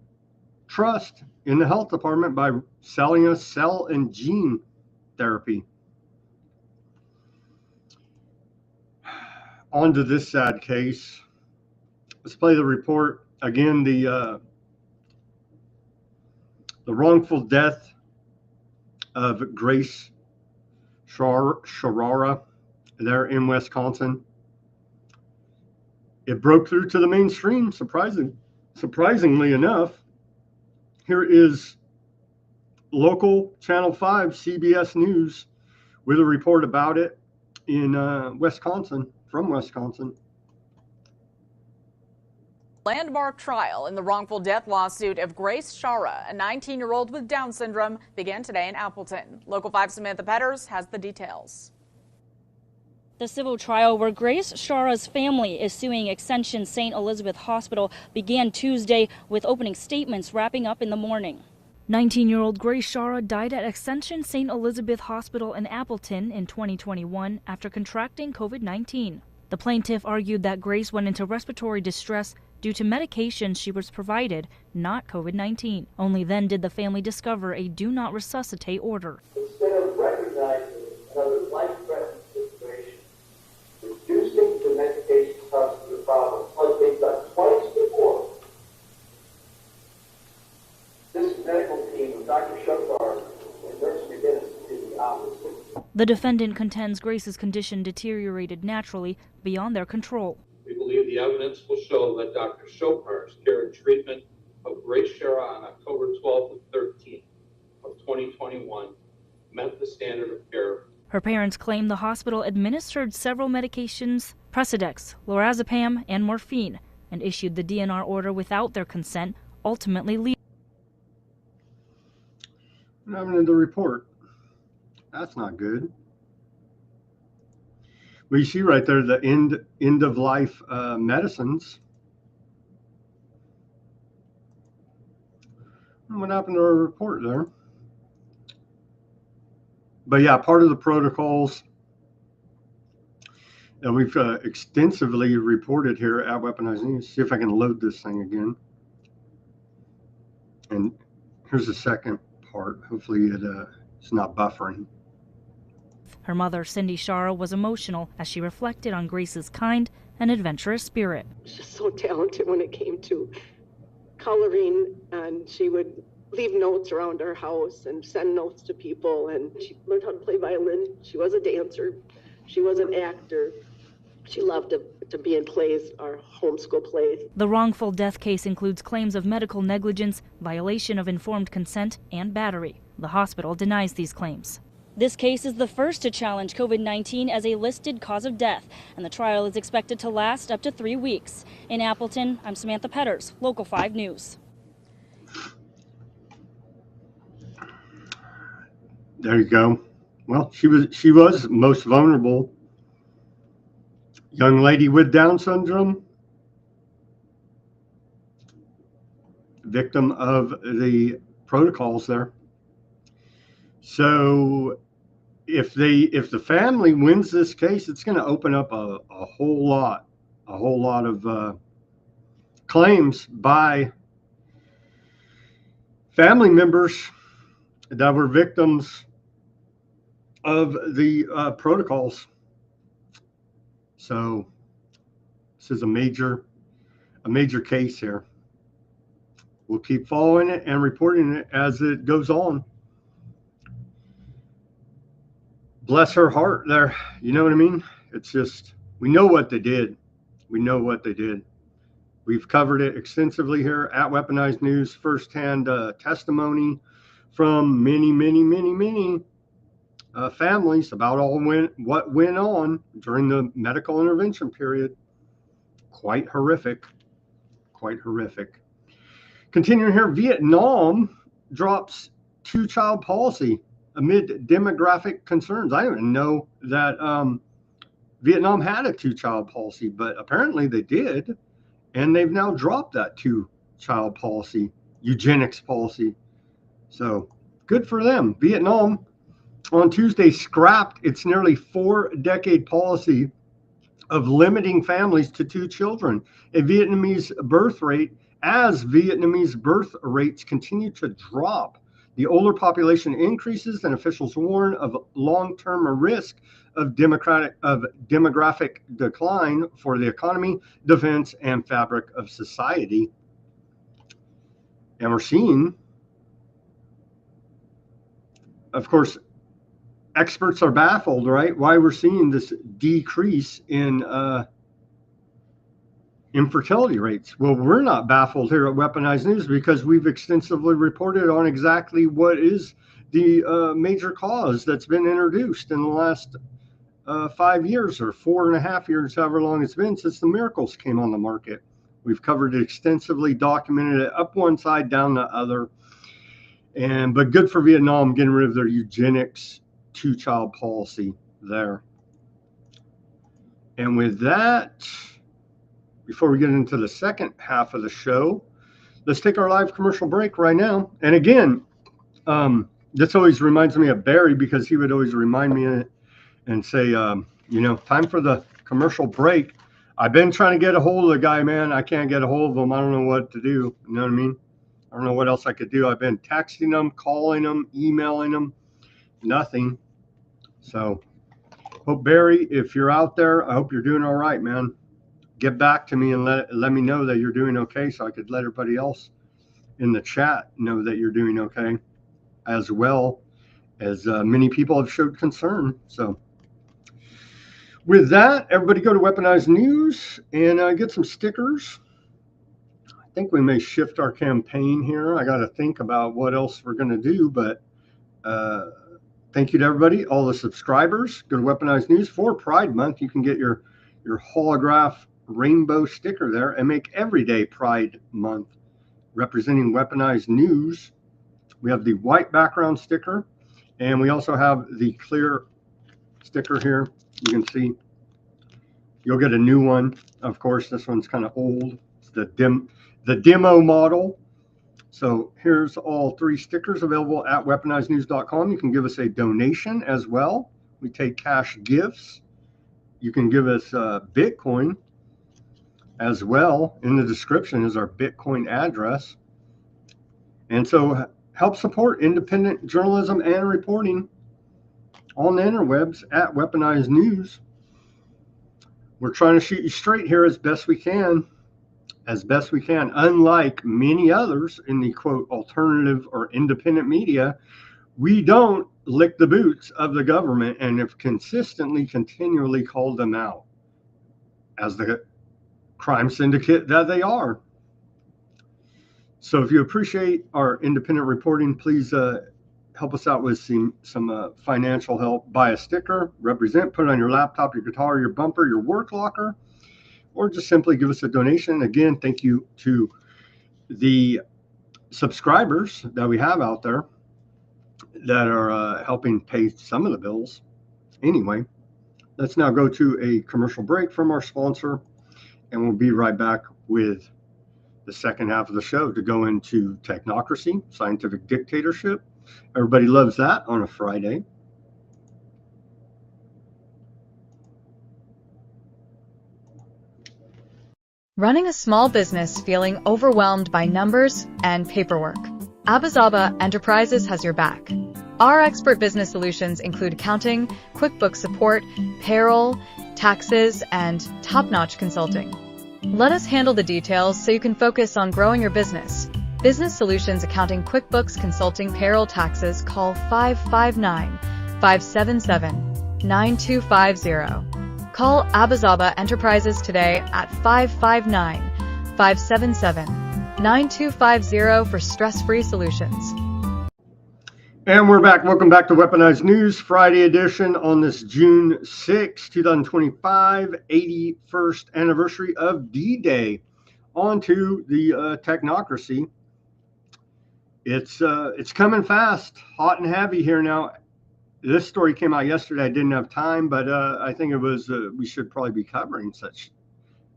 trust in the health department by selling us cell and gene therapy. On to this sad case. Let's play the report. Again, the wrongful death of Grace Sharara there in Wisconsin. It broke through to the mainstream, surprisingly enough. Here is local Channel 5 CBS News with a report about it in Wisconsin, from Wisconsin. Landmark trial in the wrongful death lawsuit of Grace Shara, a 19-year-old with Down syndrome, began today in Appleton. Local 5 Samantha Petters has the details. The civil trial where Grace Shara's family is suing Extension St. Elizabeth Hospital began Tuesday with opening statements wrapping up in the morning. 19-year-old Grace Shara died at Extension St. Elizabeth Hospital in Appleton in 2021 after contracting COVID-19. The plaintiff argued that Grace went into respiratory distress due to medications she was provided, not COVID-19. Only then did the family discover a do not resuscitate order. Instead of recognizing another life-threatening situation, reducing the medication costs to the problem, like they've done twice before, this medical team of Dr. Shukar and Nurse McGinnis did the opposite. The defendant contends Grace's condition deteriorated naturally beyond their control. We believe the evidence will show that Dr. Shokar's care and treatment of Grace Shara on October 12th and 13th of 2021 met the standard of care. Her parents claim the hospital administered several medications, Precedex, lorazepam, and morphine, and issued the DNR order without their consent, ultimately leaving. What happened in the report? That's not good. Well, you see right there the end of life medicines. What happened to our report there? But yeah, part of the protocols that we've extensively reported here at Weaponized News. See if I can load this thing again. And here's the second part. Hopefully it's not buffering. Her mother, Cindy Shara, was emotional as she reflected on Grace's kind and adventurous spirit. She was so talented when it came to coloring, and she would leave notes around our house and send notes to people, and she learned how to play violin. She was a dancer. She was an actor. She loved to be in plays, our homeschool plays. The wrongful death case includes claims of medical negligence, violation of informed consent, and battery. The hospital denies these claims. This case is the first to challenge COVID-19 as a listed cause of death, and the trial is expected to last up to 3 weeks. In Appleton, I'm Samantha Petters, Local 5 News. There you go. Well, she was most vulnerable. Young lady with Down syndrome, victim of the protocols there. So if the family wins this case, it's going to open up a whole lot of claims by family members that were victims of the protocols. So this is a major case here. We'll keep following it and reporting it as it goes on. Bless her heart there. You know what I mean? It's just, we know what they did. We know what they did. We've covered it extensively here at Weaponized News, firsthand testimony from many families about what went on during the medical intervention period. Quite horrific. Continuing here, Vietnam drops 2-child policy amid demographic concerns. I didn't even know that Vietnam had a 2-child policy, but apparently they did. And they've now dropped that 2-child policy, eugenics policy. So good for them. Vietnam on Tuesday scrapped its nearly 4-decade policy of limiting families to 2 children, a Vietnamese birth rate, as Vietnamese birth rates continue to drop. The older population increases, and officials warn of long-term risk of demographic decline for the economy, defense, and fabric of society. And we're seeing, of course, experts are baffled, right? Why we're seeing this decrease in infertility rates. Well, we're not baffled here at Weaponized News because we've extensively reported on exactly what is the major cause that's been introduced in the last 5 years or 4.5 years, however long it's been since the miracles came on the market. We've covered it extensively, documented it up one side, down the other. But good for Vietnam getting rid of their eugenics 2-child policy there. And with that, before we get into the second half of the show, let's take our live commercial break right now. And again, this always reminds me of Barry, because he would always remind me and say, time for the commercial break. I've been trying to get a hold of the guy, man. I can't get a hold of him. I don't know what to do. You know what I mean? I don't know what else I could do. I've been texting him, calling him, emailing him, nothing. So hope, Barry, if you're out there, I hope you're doing all right, man. Get back to me and let me know that you're doing okay, so I could let everybody else in the chat know that you're doing okay, as well as many people have showed concern. So with that, everybody go to Weaponized News and get some stickers. I think we may shift our campaign here. I got to think about what else we're going to do, but thank you to everybody, all the subscribers. Go to Weaponized News for Pride Month. You can get your holograph rainbow sticker there and make every day Pride Month representing Weaponized News. We have the white background sticker, and we also have the clear sticker here. You can see you'll get a new one. Of course, this one's kind of old. It's the demo model. So here's all 3 stickers available at weaponizednews.com. You can give us a donation as well. We take cash gifts. You can give us Bitcoin as well. In the description is our Bitcoin address. And so help support independent journalism and reporting on the interwebs at Weaponized News. We're trying to shoot you straight here as best we can. Unlike many others in the quote alternative or independent media, we don't lick the boots of the government and have continually called them out as the crime syndicate that they are. So if you appreciate our independent reporting, please help us out with some financial help, buy a sticker, represent, put it on your laptop, your guitar, your bumper, your work locker, or just simply give us a donation. Again, thank you to the subscribers that we have out there that are helping pay some of the bills. Anyway, let's now go to a commercial break from our sponsor, and we'll be right back with the second half of the show to go into technocracy, scientific dictatorship. Everybody loves that on a Friday. Running a small business feeling overwhelmed by numbers and paperwork? Abazaba Enterprises has your back. Our expert business solutions include accounting, QuickBooks support, payroll, taxes, and top-notch consulting. Let us handle the details so you can focus on growing your business. Business Solutions Accounting, QuickBooks, Consulting, Payroll, Taxes. Call 559-577-9250. Call Abazaba Enterprises today at 559-577-9250 for stress-free solutions. And we're back. Welcome back to Weaponized News, Friday edition on this June 6, 2025, 81st anniversary of D-Day. On to the technocracy. It's coming fast, hot and heavy here now. This story came out yesterday. I didn't have time, but I think it was we should probably be covering such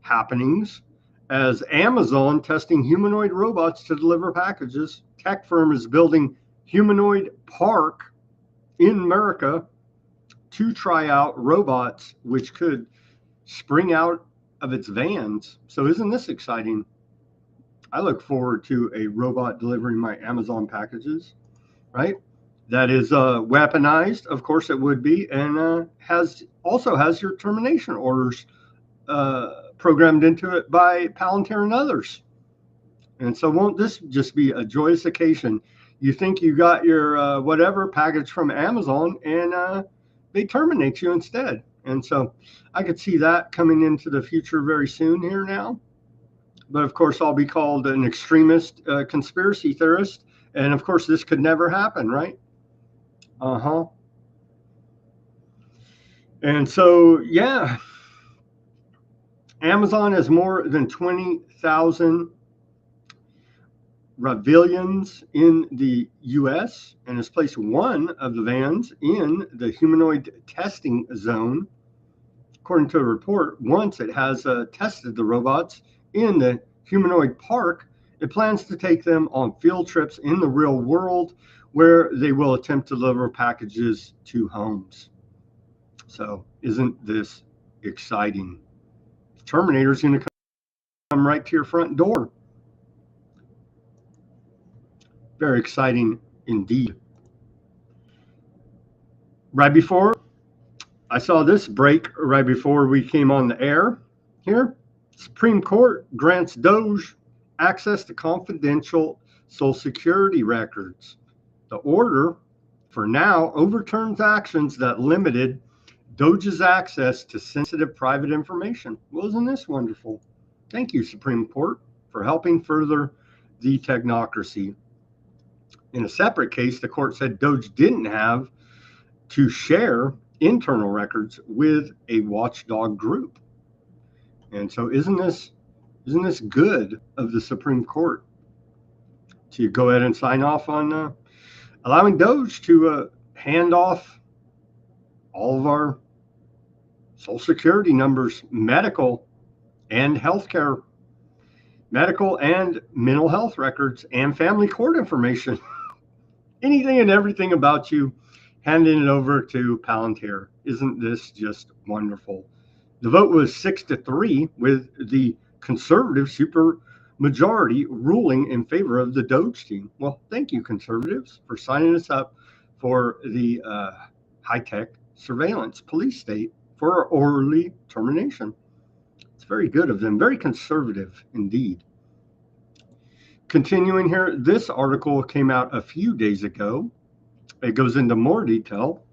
happenings as Amazon testing humanoid robots to deliver packages. Tech firm is building humanoid park in America to try out robots which could spring out of its vans. So isn't this exciting? I look forward to a robot delivering my Amazon packages, right? That is weaponized, of course it would be, and also has your termination orders programmed into it by Palantir and others. And so won't this just be a joyous occasion? You think you got your whatever package from Amazon, and they terminate you instead. And so I could see that coming into the future very soon here now. But of course, I'll be called an extremist conspiracy theorist. And of course, this could never happen, right? And so, yeah, Amazon has more than 20,000 Ravilions in the U.S. and has placed one of the vans in the humanoid testing zone. According to a report, once it has tested the robots in the humanoid park, it plans to take them on field trips in the real world where they will attempt to deliver packages to homes. So isn't this exciting? Terminator's going to come right to your front door. Very exciting indeed. Right before, I saw this break right before we came on the air here. Supreme Court grants DOGE access to confidential Social Security records. The order, for now, overturns actions that limited DOGE's access to sensitive private information. Well, isn't this wonderful? Thank you, Supreme Court, for helping further the technocracy. In a separate case, the court said DOGE didn't have to share internal records with a watchdog group. And so isn't this good of the Supreme Court to go ahead and sign off on allowing DOGE to hand off all of our Social Security numbers, medical and healthcare, medical and mental health records, and family court information. Anything and everything about you, handing it over to Palantir. Isn't this just wonderful? The vote was 6-3 with the conservative super majority ruling in favor of the DOGE team. Well, thank you, conservatives, for signing us up for the high-tech surveillance police state for early termination. It's very good of them, very conservative indeed. Continuing here, this article came out a few days ago. It goes into more detail,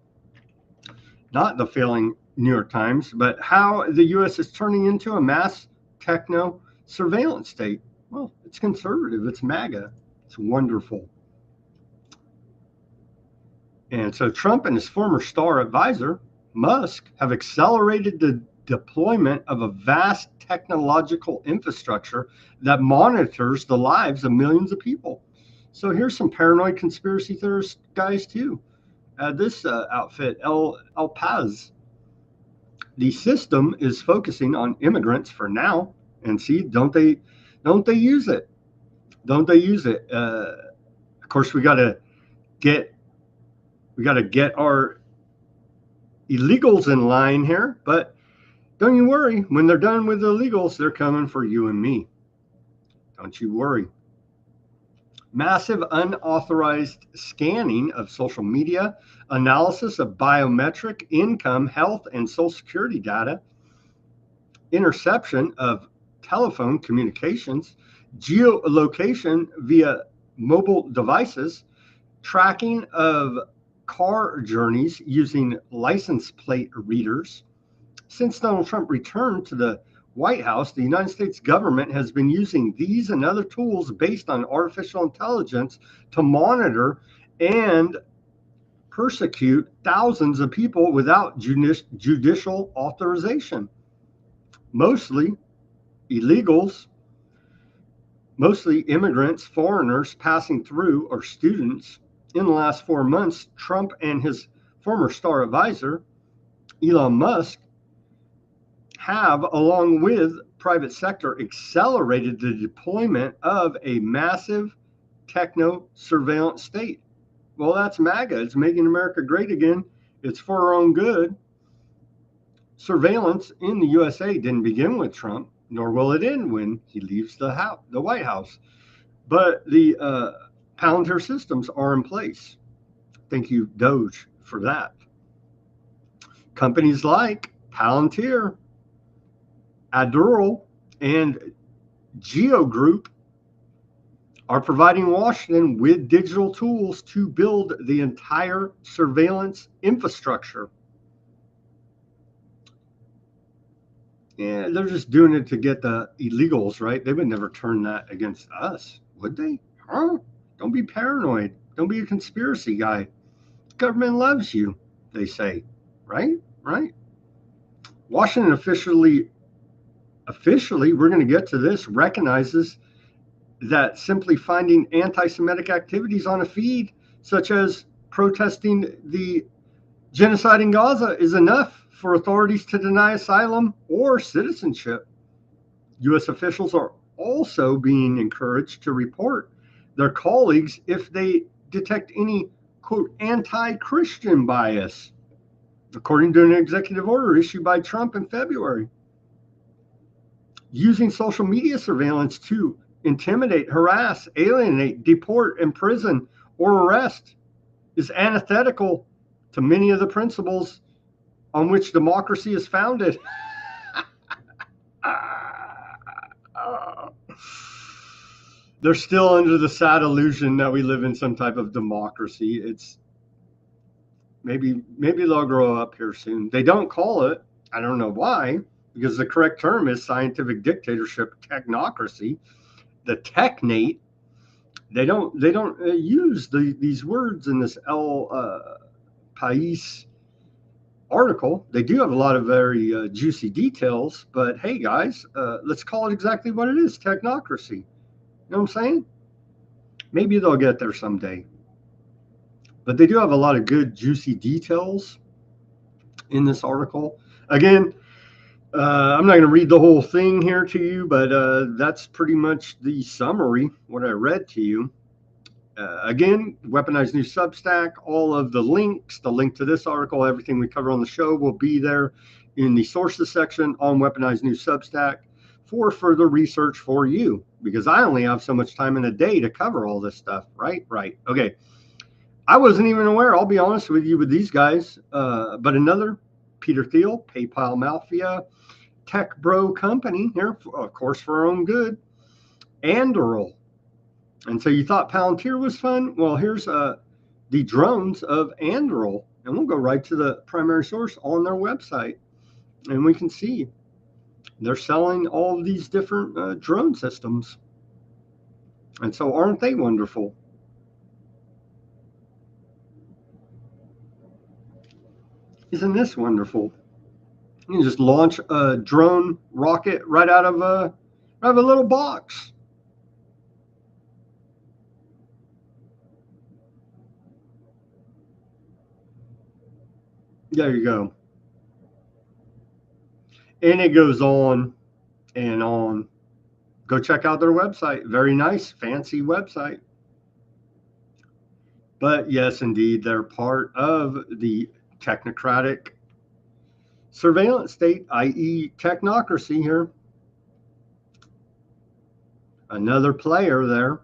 not the failing New York Times, but how the U.S. is turning into a mass techno-surveillance state. Well, it's conservative, it's MAGA, it's wonderful. And so Trump and his former star advisor, Musk, have accelerated the deployment of a vast technological infrastructure that monitors the lives of millions of people. So here's some paranoid conspiracy theorist guys too. This outfit, El Paz. The system is focusing on immigrants for now, and see, don't they use it? Don't they use it? Of course, we got to get our illegals in line here, but don't you worry. When they're done with the illegals, they're coming for you and me. Don't you worry. Massive unauthorized scanning of social media, analysis of biometric, income, health, and social security data, interception of telephone communications, geolocation via mobile devices, tracking of car journeys using license plate readers. Since Donald Trump returned to the White House, the United States government has been using these and other tools based on artificial intelligence to monitor and persecute thousands of people without judicial authorization. Mostly illegals, mostly immigrants, foreigners passing through, or students. In the last 4 months, Trump and his former star advisor, Elon Musk, have, along with private sector, accelerated the deployment of a massive techno-surveillance state. Well, that's MAGA. It's making America great again. It's for our own good. Surveillance in the USA didn't begin with Trump, nor will it end when he leaves the White House. But the Palantir systems are in place. Thank you, DOGE, for that. Companies like Palantir, Anduril, and Geo Group are providing Washington with digital tools to build the entire surveillance infrastructure. Yeah, they're just doing it to get the illegals, right? They would never turn that against us, would they? Huh? Don't be paranoid. Don't be a conspiracy guy. The government loves you, they say. Right? Right? Washington officially, we're going to get to this, recognizes that simply finding anti-Semitic activities on a feed, such as protesting the genocide in Gaza, is enough for authorities to deny asylum or citizenship. U.S. officials are also being encouraged to report their colleagues if they detect any, quote, anti-Christian bias, according to an executive order issued by Trump in February. Using social media surveillance to intimidate, harass, alienate, deport, imprison, or arrest is antithetical to many of the principles on which democracy is founded. They're still under the sad illusion that we live in some type of democracy. It's maybe they'll grow up here soon. They don't call it, I don't know why, because the correct term is scientific dictatorship, technocracy, the technate. They don't use these words in this El País article. They do have a lot of very juicy details, but hey guys, let's call it exactly what it is, technocracy. You know what I'm saying? Maybe they'll get there someday. But they do have a lot of good juicy details in this article. Again, I'm not going to read the whole thing here to you, but that's pretty much the summary, what I read to you. Again, Weaponized News Substack, all of the links, the link to this article, everything we cover on the show will be there in the sources section on Weaponized News Substack for further research for you, because I only have so much time in a day to cover all this stuff, right? Right. Okay. I wasn't even aware, I'll be honest with you, with these guys, but another Peter Thiel, PayPal Mafia, tech bro company here, of course, for our own good, Anduril. And so you thought Palantir was fun? Well, here's the drones of Anduril, and we'll go right to the primary source on their website, and we can see they're selling all of these different drone systems. And so aren't they wonderful? Isn't this wonderful? You can just launch a drone rocket right out of a little box. There you go. And it goes on and on. Go check out their website. Very nice, fancy website. But yes, indeed, they're part of the technocratic surveillance state, i.e. technocracy here. Another player there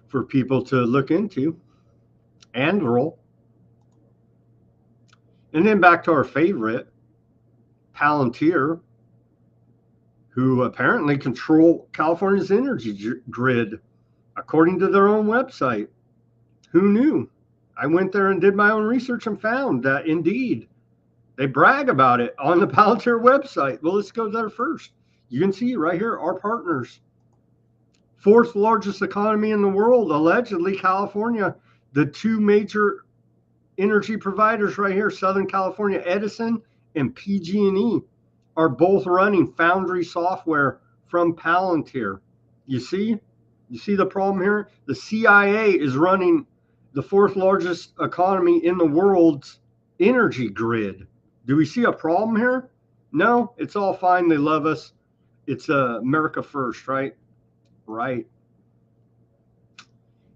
for people to look into. Anduril. And then back to our favorite, Palantir, who apparently control California's energy grid, according to their own website. Who knew? I went there and did my own research and found that indeed they brag about it on the Palantir website. Well, let's go there first. You can see right here, our partners. Fourth largest economy in the world, allegedly California. The two major energy providers right here, Southern California Edison and PG&E, are both running Foundry software from Palantir. You see the problem here? The CIA is running the fourth largest economy in the world's energy grid. Do we see a problem here? No, it's all fine. They love us. It's America first, right? Right.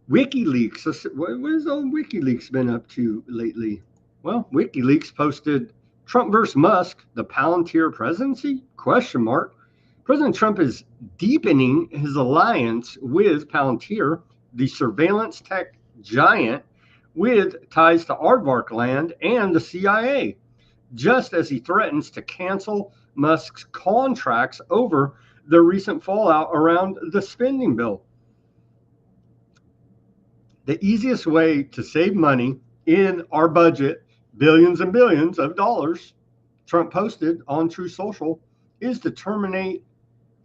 WikiLeaks. What has old WikiLeaks been up to lately? Well, WikiLeaks posted Trump versus Musk, the Palantir presidency? ? President Trump is deepening his alliance with Palantir, the surveillance tech giant with ties to Aardvark land and the CIA, just as he threatens to cancel Musk's contracts over the recent fallout around the spending bill. The easiest way to save money in our budget, billions and billions of dollars, Trump posted on Truth Social, is to terminate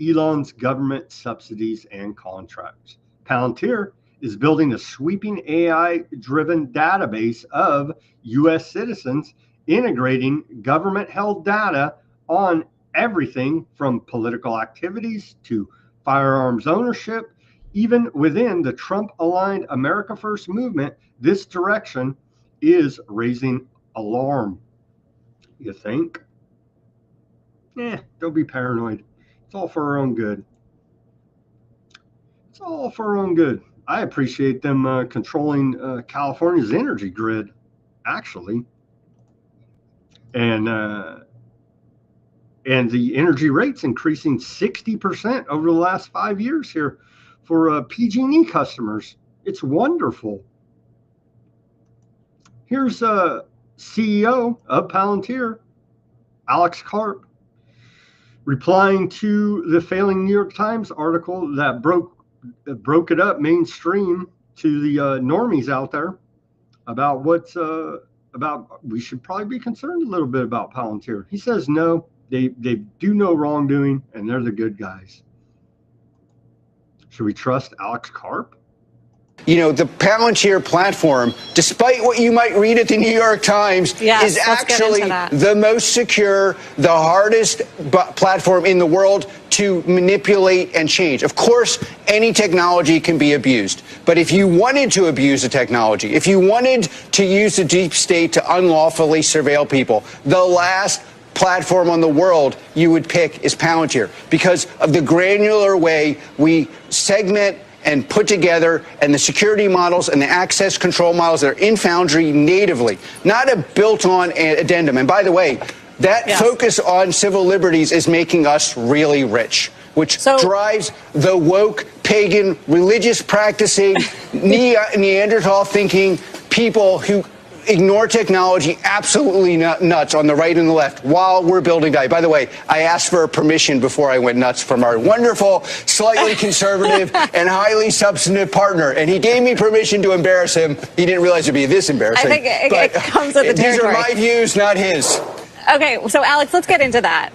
Elon's government subsidies and contracts. Palantir is building a sweeping AI-driven database of U.S. citizens, integrating government-held data on everything from political activities to firearms ownership. Even within the Trump-aligned America First movement, this direction is raising alarm. You think? Don't be paranoid. It's all for our own good. It's all for our own good. I appreciate them controlling California's energy grid, actually. And the energy rates increasing 60% over the last 5 years here for PG&E customers. It's wonderful. Here's CEO of Palantir, Alex Karp, replying to the failing New York Times article that broke it up mainstream to the normies out there about what's about. We should probably be concerned a little bit about Palantir. He says no, they do no wrongdoing and they're the good guys. Should we trust Alex Karp? You know, the Palantir platform, despite what you might read at the New York Times, is actually the most secure, the hardest platform in the world to manipulate and change. Of course, any technology can be abused. But if you wanted to abuse the technology, if you wanted to use the deep state to unlawfully surveil people, the last platform on the world you would pick is Palantir, because of the granular way we segment and put together, and the security models and the access control models that are in Foundry natively, not a built-on addendum. And by the way, that focus on civil liberties is making us really rich, which drives the woke, pagan, religious practicing, Neanderthal thinking people who ignore technology absolutely nuts on the right and the left while we're building value. By the way, I asked for permission before I went nuts from our wonderful, slightly conservative and highly substantive partner, and he gave me permission to embarrass him. He didn't realize it'd be this embarrassing. I think it comes with the territory. These are my views, not his. Okay, so Alex, let's get into that.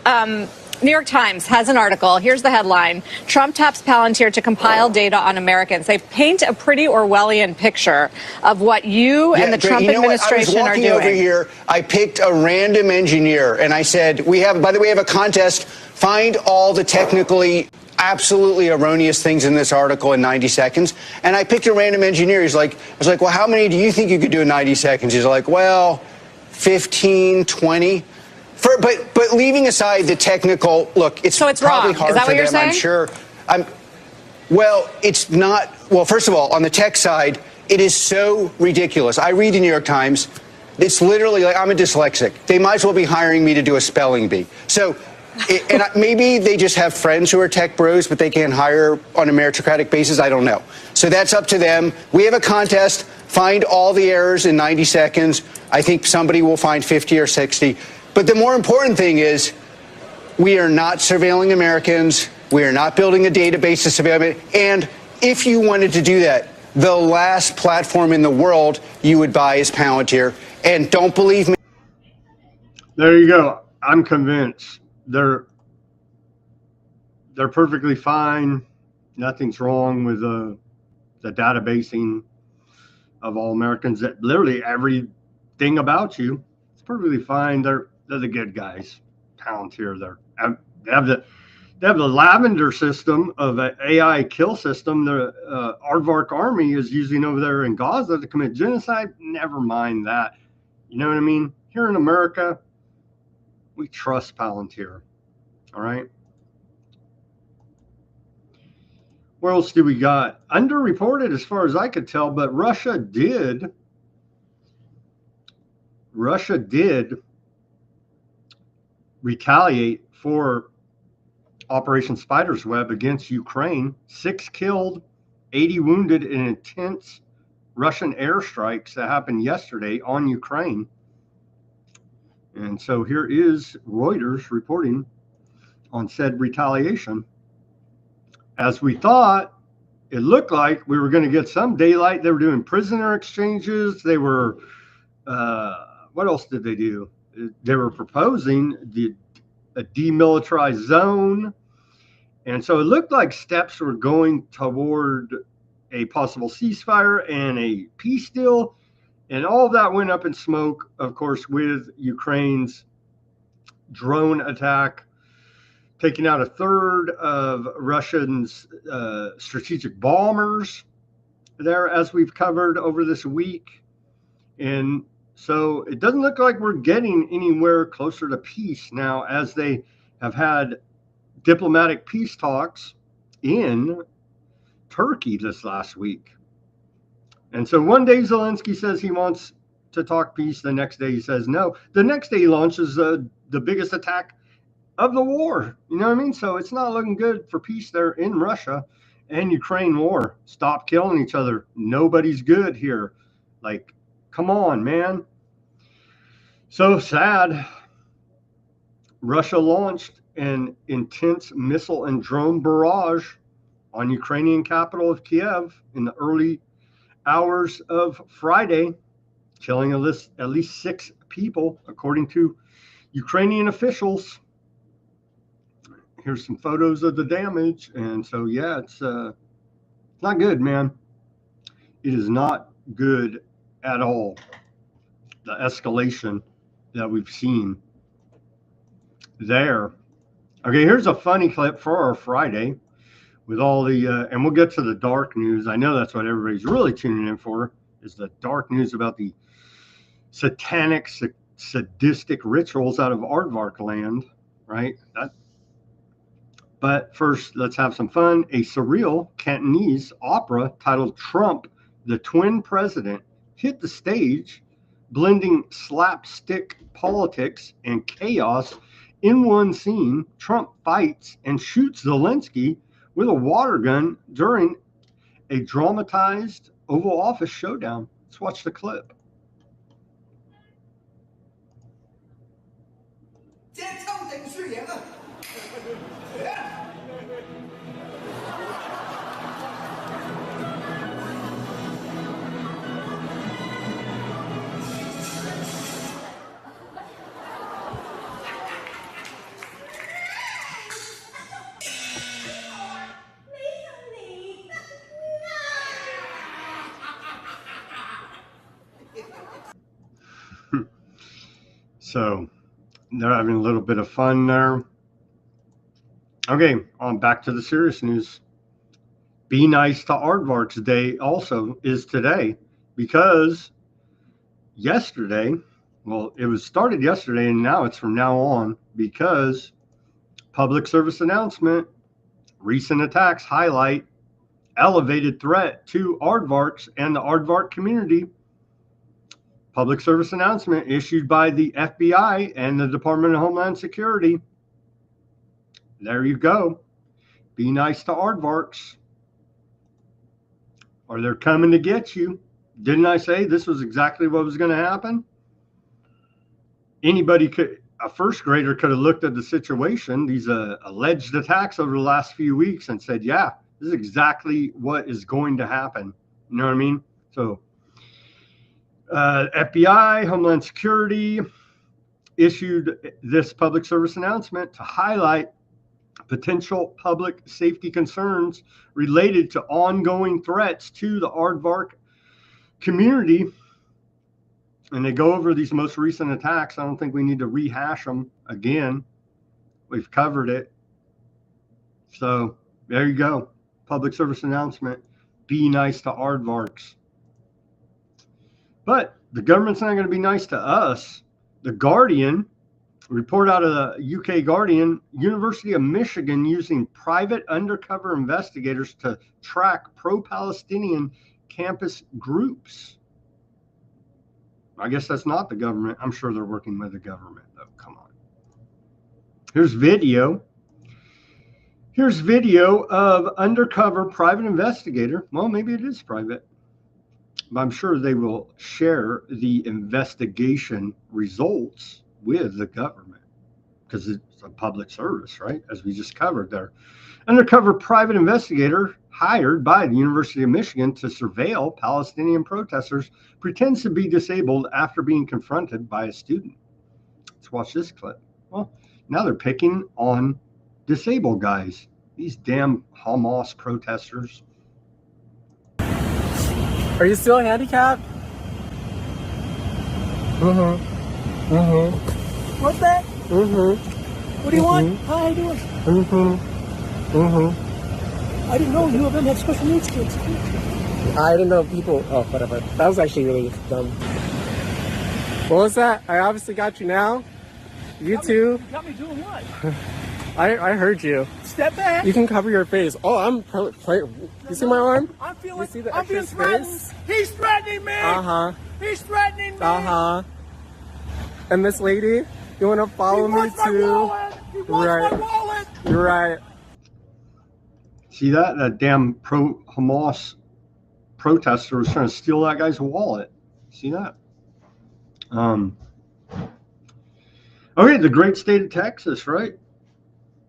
New York Times has an article. Here's the headline. Trump taps Palantir to compile data on Americans. They paint a pretty Orwellian picture of what you and the Trump administration are doing. I was walking over here. I picked a random engineer, and I said, by the way, we have a contest. Find all the technically absolutely erroneous things in this article in 90 seconds. And I picked a random engineer. I was like, well, how many do you think you could do in 90 seconds? He's like, well, 15, 20. But leaving aside the technical, look, it's probably wrong. hard Is that for what you're them, saying? I'm sure. Well, it's not. Well, first of all, on the tech side, it is so ridiculous. I read the New York Times. It's literally like I'm a dyslexic. They might as well be hiring me to do a spelling bee. So, maybe they just have friends who are tech bros, but they can't hire on a meritocratic basis. I don't know. So that's up to them. We have a contest. Find all the errors in 90 seconds. I think somebody will find 50 or 60. But the more important thing is we are not surveilling Americans. We are not building a database to surveil. And if you wanted to do that, the last platform in the world you would buy is Palantir. And don't believe me. There you go. I'm convinced they're perfectly fine. Nothing's wrong with the databasing of all Americans. That literally everything about you, it's perfectly fine. They're the good guys. Palantir. They have the Lavender system of an AI kill system. The Aardvark army is using over there in Gaza to commit genocide. Never mind that. You know what I mean? Here in America, we trust Palantir. All right. What else do we got? Underreported as far as I could tell, but Russia did retaliate for Operation Spider's Web against Ukraine. 6 killed, 80 wounded in intense Russian airstrikes that happened yesterday on Ukraine. And so here is Reuters reporting on said retaliation. As we thought, it looked like we were going to get some daylight. They were doing prisoner exchanges. They were, what else did they do? They were proposing a demilitarized zone. And so it looked like steps were going toward a possible ceasefire and a peace deal. And all of that went up in smoke, of course, with Ukraine's drone attack, taking out a third of Russians' strategic bombers there, as we've covered over this week. And so it doesn't look like we're getting anywhere closer to peace now, as they have had diplomatic peace talks in Turkey this last week. And so one day Zelensky says he wants to talk peace. The next day he says no. The next day he launches the biggest attack of the war. You know what I mean? So it's not looking good for peace there in Russia and Ukraine war. Stop killing each other. Nobody's good here. Like, come on, man. So sad. Russia launched an intense missile and drone barrage on Ukrainian capital of Kiev in the early hours of Friday, killing at least 6 people, according to Ukrainian officials. Here's some photos of the damage. And so, yeah, it's not good, man. It is not good at all, the escalation that we've seen there. Okay, here's a funny clip for our Friday with all the, and we'll get to the dark news. I know that's what everybody's really tuning in for, is the dark news about the satanic, sadistic rituals out of Aardvark land, right? But first, let's have some fun. A surreal Cantonese opera titled Trump, the Twin President, hit the stage, blending slapstick politics and chaos. In one scene, Trump fights and shoots Zelensky with a water gun during a dramatized Oval Office showdown. Let's watch the clip. So they're having a little bit of fun there. Okay, on back to the serious news. Be Nice to Aardvarks Day also is today, because yesterday, well, it was started yesterday and now it's from now on, because public service announcement, recent attacks highlight elevated threat to aardvarks and the aardvark community. Public service announcement issued by the FBI and the Department of Homeland Security. There you go. Be nice to aardvarks, or they're coming to get you. Didn't I say this was exactly what was going to happen? Anybody could, a first grader could have looked at the situation, these alleged attacks over the last few weeks, and said, yeah, this is exactly what is going to happen. You know what I mean? So FBI, Homeland Security issued this public service announcement to highlight potential public safety concerns related to ongoing threats to the aardvark community. And they go over these most recent attacks. I don't think we need to rehash them again. We've covered it. So there you go. Public service announcement. Be nice to aardvarks. But the government's not going to be nice to us. The Guardian, report out of the UK Guardian, University of Michigan using private undercover investigators to track pro-Palestinian campus groups. I guess that's not the government. I'm sure they're working with the government, though. Come on. Here's video. Here's video of undercover private investigator. Well, maybe it is private. But I'm sure they will share the investigation results with the government because it's a public service, right? As we just covered there. Undercover private investigator hired by the University of Michigan to surveil Palestinian protesters pretends to be disabled after being confronted by a student. Let's watch this clip. Well, now they're picking on disabled guys, these damn Hamas protesters. Are you still handicapped? What's that? What do you want? Hi, how you doing? I didn't know you of them had special needs kids. I didn't know people. Oh, whatever. That was actually really dumb. What was that? I obviously got you now. You too. You got me doing what? I heard you. Step back. You can cover your face. Oh, I'm. You see my arm? I'm feeling. You see the I'm extra being threatened. space? He's threatening me. He's threatening me. And this lady, you want to follow me too? He wants my wallet. You're right. See that? That damn pro-Hamas protester was trying to steal that guy's wallet. See that? Okay, the great state of Texas, right?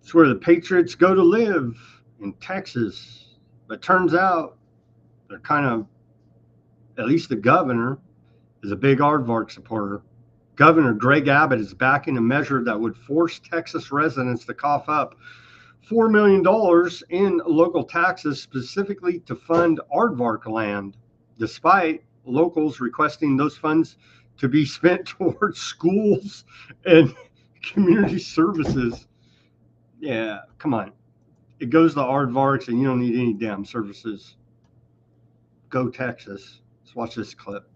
It's where the Patriots go to live, in Texas. But turns out they're kind of, at least the governor is a big Aardvark supporter. Governor Greg Abbott is backing a measure that would force Texas residents to cough up $4 million in local taxes specifically to fund Aardvark land, despite locals requesting those funds to be spent towards schools and community services. Yeah, come on. It goes to Aardvarks and you don't need any damn services. Go Texas. Let's watch this clip.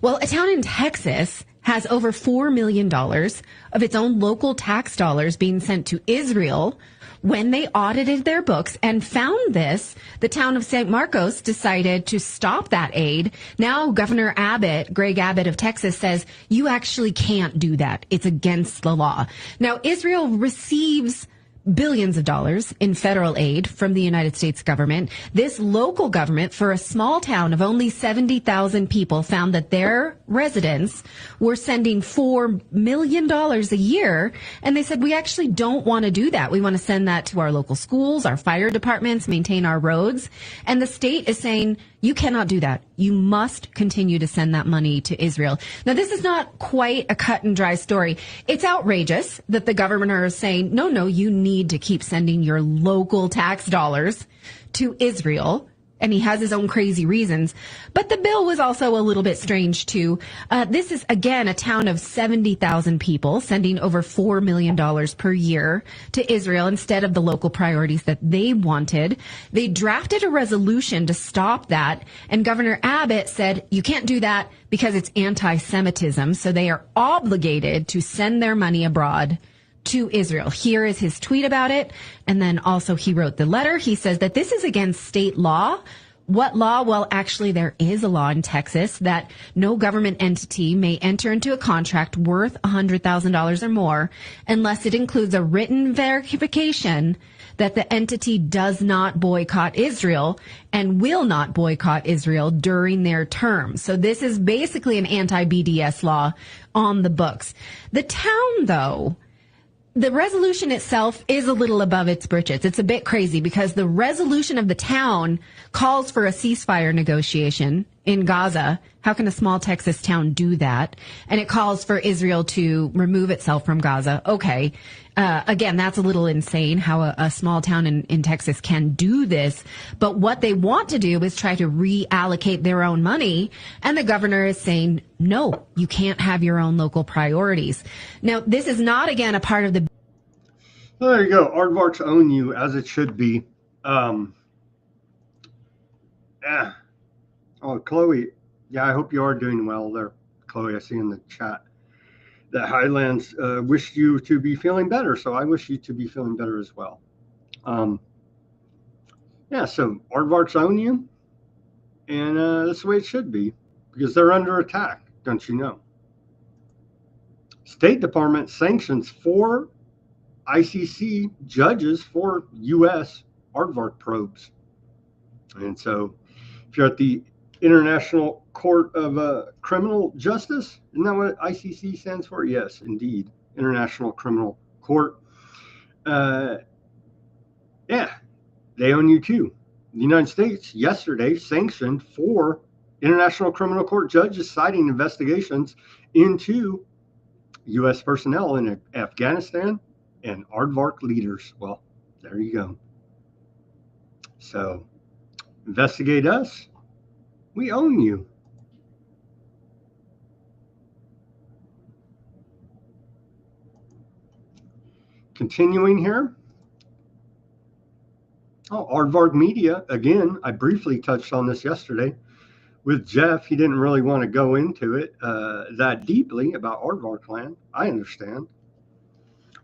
Well, a town in Texas has over $4 million of its own local tax dollars being sent to Israel. When they audited their books and found this, the town of St. Marcos decided to stop that aid. Now, Governor Abbott, Greg Abbott of Texas, says you actually can't do that. It's against the law. Now, Israel receives billions of dollars in federal aid from the United States government. This local government, for a small town of only 70,000 people, found that their residents were sending $4 million a year. And they said, we actually don't want to do that. We want to send that to our local schools, our fire departments, maintain our roads. And the state is saying, you cannot do that. You must continue to send that money to Israel. Now, this is not quite a cut and dry story. It's outrageous that the governor is saying, no, you need to keep sending your local tax dollars to Israel. and he has his own crazy reasons. But the bill was also a little bit strange, too. This is, again, a town of 70,000 people sending over $4 million per year to Israel instead of the local priorities that they wanted. They drafted a resolution to stop that, and Governor Abbott said, you can't do that because it's anti-Semitism, so they are obligated to send their money abroad to Israel. Here is his tweet about it. And then also he wrote the letter. He says that this is against state law. What law? Well, actually, there is a law in Texas that no government entity may enter into a contract worth $100,000 or more unless it includes a written verification that the entity does not boycott Israel and will not boycott Israel during their term. So this is basically an anti-BDS law on the books. The town, though, the resolution itself is a little above its britches. It's a bit crazy because the resolution of the town calls for a ceasefire negotiation in Gaza. How can a small Texas town do that? And it calls for Israel to remove itself from Gaza. Okay. Again, that's a little insane how a small town in Texas can do this. But what they want to do is try to reallocate their own money. And the governor is saying, no, you can't have your own local priorities. Now, this is not, again, a part of the... Well, there you go. Aardvarks own you, as it should be. Oh, Chloe. Yeah, I hope you are doing well there, Chloe. I see in the chat that Highlands wished you to be feeling better. So I wish you to be feeling better as well. Yeah, so Aardvarks own you. And that's the way it should be because they're under attack, don't you know? State Department sanctions 4 ICC judges for U.S. Aardvark probes. And so if you're at the International Court of Criminal Justice, isn't that what ICC stands for? Yes, indeed. International Criminal Court. Yeah, they own you too. The United States yesterday sanctioned 4 International Criminal Court judges citing investigations into U.S. personnel in Afghanistan and Aardvark leaders. Well, there you go. So, investigate us. We own you. Continuing here. Oh, Aardvark Media. Again, I briefly touched on this yesterday with Jeff. He didn't really want to go into it that deeply about Aardvark land. I understand.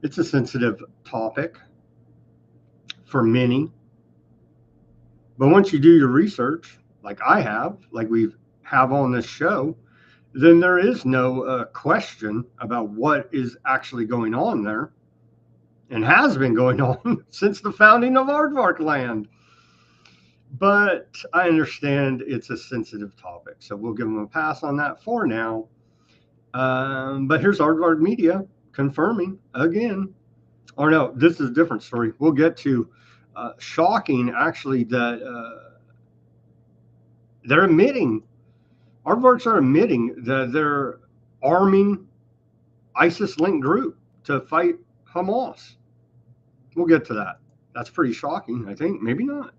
It's a sensitive topic for many. But once you do your research, like I have, like we have on this show, then there is no question about what is actually going on there and has been going on since the founding of Aardvark land. But I understand it's a sensitive topic, so we'll give them a pass on that for now. But here's Aardvark Media confirming again, or no, this is a different story. We'll get to shocking, actually, that they're admitting, Aardvarks are admitting that they're arming ISIS-linked group to fight Hamas. We'll get to that. That's pretty shocking, I think. Maybe not.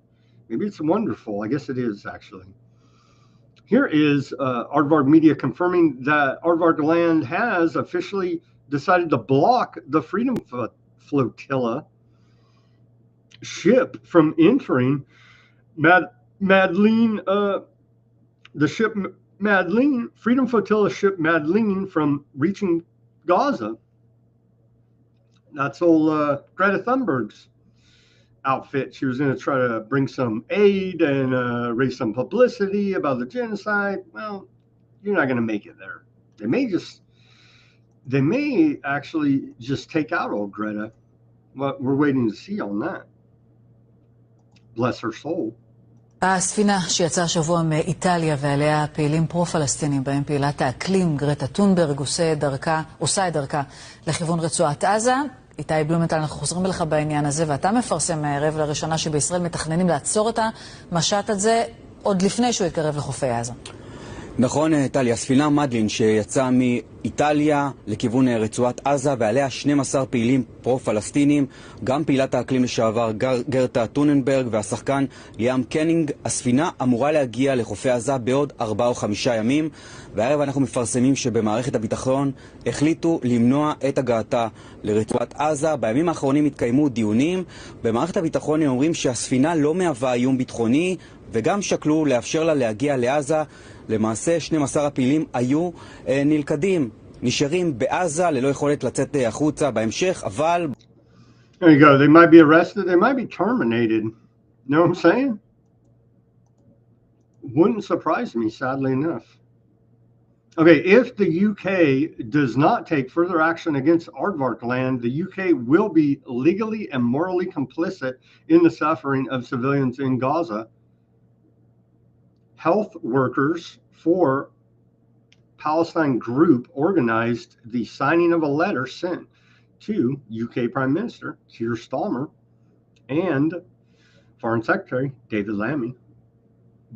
Maybe it's wonderful. I guess it is, actually. Here is Aardvark Media confirming that Aardvark Land has officially decided to block the Freedom Flotilla ship from entering Madeleine, the ship Madeleine, Freedom Flotilla ship Madeleine from reaching Gaza. That's old Greta Thunberg's outfit. She was going to try to bring some aid and raise some publicity about the genocide. Well, you're not going to make it there. They may actually just take out old Greta. Well, we're waiting to see on that. Bless her soul. הספינה שיצאה השבוע מאיטליה ועליה פעילים פרו-פלסטינים בהם פעילת האקלים גרטה טונברג עושה את דרכה לכיוון רצועת עזה. איתי בלומנטל, אנחנו חוזרים אליך בעניין הזה, ואתה מפרסם הערב לראשונה שבישראל מתכננים לעצור את המשט הזה עוד לפני שהוא יתקרב לחופי עזה. נכון, טלי, הספינה מדלין שיצאה איטליה לכיוון רצועת עזה, ועליה 12 פעילים פרו-פלסטינים, גם פעילת האקלים לשעבר גרטה טוננברג והשחקן ליאם קנינג. הספינה אמורה להגיע לחופי עזה בעוד 4 או 5 ימים, והערב אנחנו מפרסמים שבמערכת הביטחון החליטו למנוע את הגעתה לרצועת עזה. בימים האחרונים התקיימו דיונים. במערכת הביטחון הם אומרים שהספינה לא מהווה איום ביטחוני, וגם שקלו לאפשר לה להגיע לעזה. למעשה 12 הפעילים היו נלכדים, נשארים בעזה ללא יכולת לצאת החוצה בהמשך, אבל... There you go. They might be arrested. They might be terminated. You know what I'm saying? Wouldn't surprise me, sadly enough. Okay, if the UK does not take further action against Aardvark land, the UK will be legally and morally complicit in the suffering of civilians in Gaza. Health workers for Palestine group organized the signing of a letter sent to UK Prime Minister Keir Starmer and Foreign Secretary David Lammy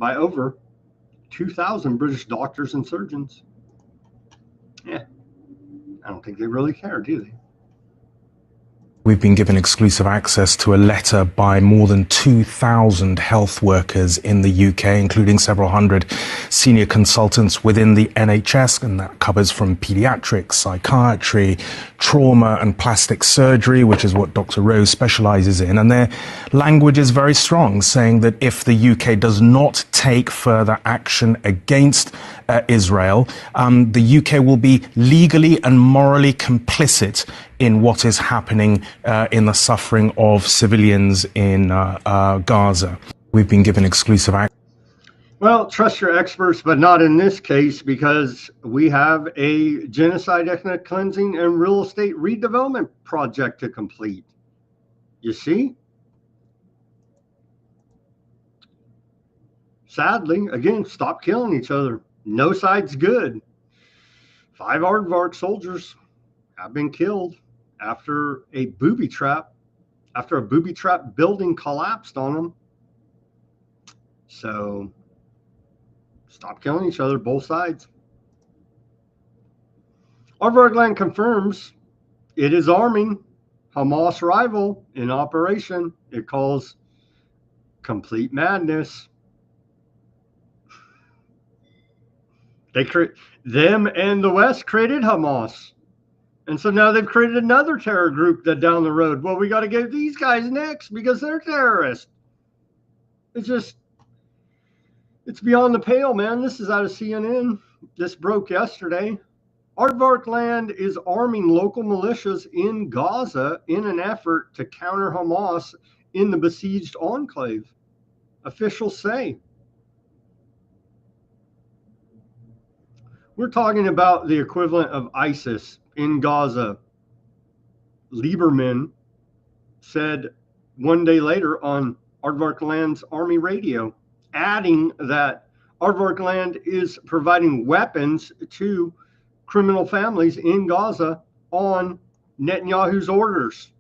by over 2,000 British doctors and surgeons. Yeah, I don't think they really care, do they? We've been given exclusive access to a letter by more than 2,000 health workers in the UK, including several hundred senior consultants within the NHS, and that covers from pediatrics, psychiatry, trauma and plastic surgery, which is what Dr. Rose specializes in. And their language is very strong, saying that if the UK does not take further action against Israel, the UK will be legally and morally complicit in what is happening in the suffering of civilians in Gaza. We've been given exclusive access. Well, trust your experts, but not in this case, because we have a genocide, ethnic cleansing, and real estate redevelopment project to complete. You see? Sadly, again, stop killing each other. No side's good. 5 Aardvark soldiers have been killed after a booby trap building collapsed on them. So stop killing each other, both sides. Aardvark land confirms it is arming Hamas rival in operation it calls complete madness. Them and the West created Hamas. And so now they've created another terror group that down the road, well, we got to get these guys next because they're terrorists. It's beyond the pale, man. This is out of CNN. This broke yesterday. Aardvark land is arming local militias in Gaza in an effort to counter Hamas in the besieged enclave. Officials say. We're talking about the equivalent of ISIS in Gaza. Lieberman said one day later on Aardvark Land's Army radio, adding that Aardvark Land is providing weapons to criminal families in Gaza on Netanyahu's orders.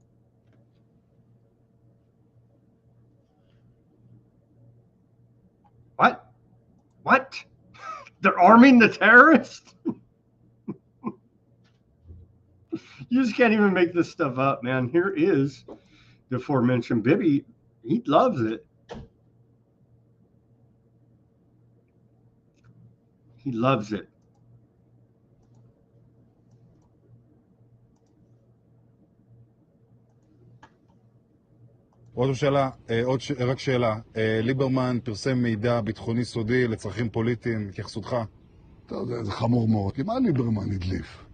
What? They're arming the terrorists? You just can't even make this stuff up, man. Here is the aforementioned Bibi. He loves it. He loves it. עוד שאלה, רק שאלה. ליברמן פרסם מידע ביטחוני סודי לצרכים פוליטיים, התייחסותך? זה חמור מאוד. כי מה ליברמן הדליף?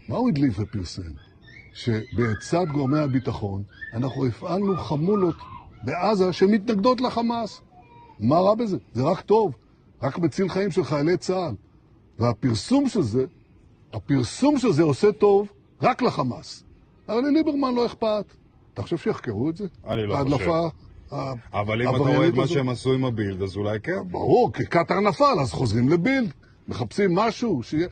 מה הוא הדליף ופרסם? שבצד גורמי הביטחון אנחנו הפעלנו חמולות בעזה שמתנגדות לחמאס. מה רע בזה? זה רק טוב. רק מציל חיים של חיילי צה"ל. והפרסום של זה עושה טוב רק לחמאס. אבל לליברמן לא אכפת. אתה חושב שיחקרו את זה? אני לא חושב. אבל אם אתה רואה את מה שהם עשו עם הבילד, אז אולי כן. ברור, כי קטר נפל, אז חוזרים לבילד. מחפשים משהו שיהיה...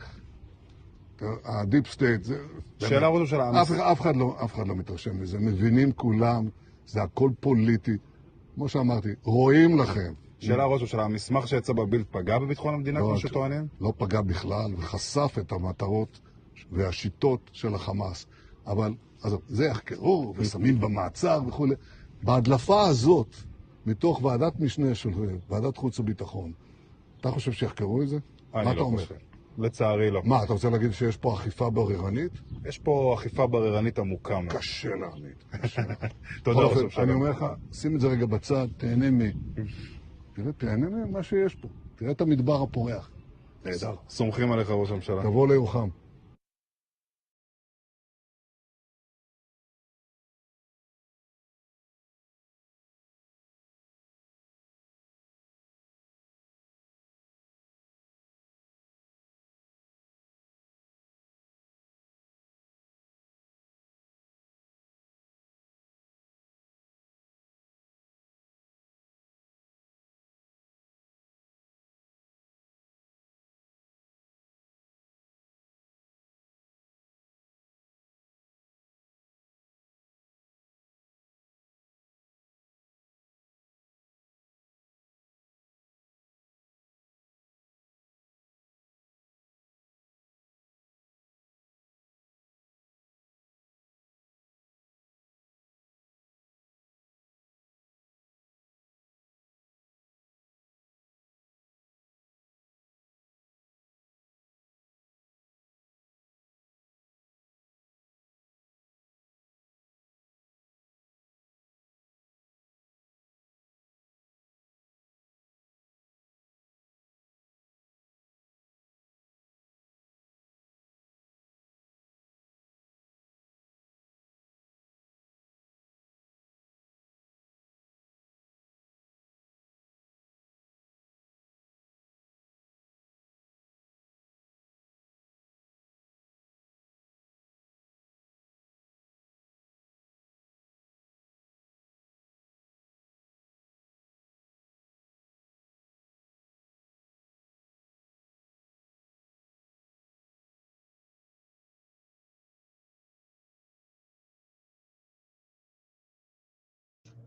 הדיפ סטייט, זה... שאלה עוד שאלה. אף אחד לא מתרשם מזה. מבינים כולם, זה הכל פוליטי. כמו שאמרתי, רואים לכם. שאלה ראש השאלה, המסמך שיצא בבילד פגע בביטחון המדינה כמו שטוענים? לא פגע בכלל, וחשף את המטרות והשיטות של החמאס. אבל זה יחקרו ושמים במעצר וכו'. בהדלפה הזאת, מתוך ועדת משנה של ועדת חוץ וביטחון, אתה חושב שיחקרו את זה? מה אתה אומר? לצערי לא. מה, אתה רוצה להגיד שיש פה אכיפה בררנית? יש פה אכיפה בררנית עמוקה מאוד. קשה להאמין. תודה ראש הממשלה. אני אומר לך, שים את זה רגע בצד, תהנה ממה שיש פה. תראה את המדבר הפורח. נהדר. סומכים עליך ראש הממשלה. תבוא לירוחם.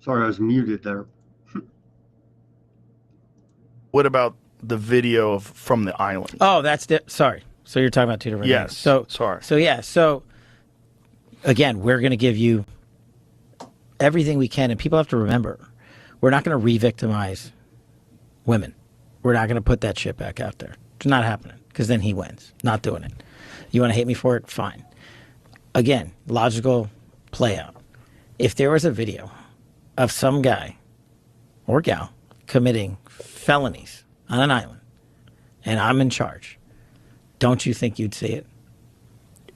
Sorry, I was muted there. What about the video from the island? Oh, sorry. So you're talking about two different things. Yes. Sorry. So again, we're going to give you everything we can, and people have to remember, we're not going to re-victimize women. We're not going to put that shit back out there. It's not happening, because then he wins. Not doing it. You want to hate me for it? Fine. Again, logical play out. If there was a video of some guy or gal committing felonies on an island and I'm in charge, don't you think you'd see it?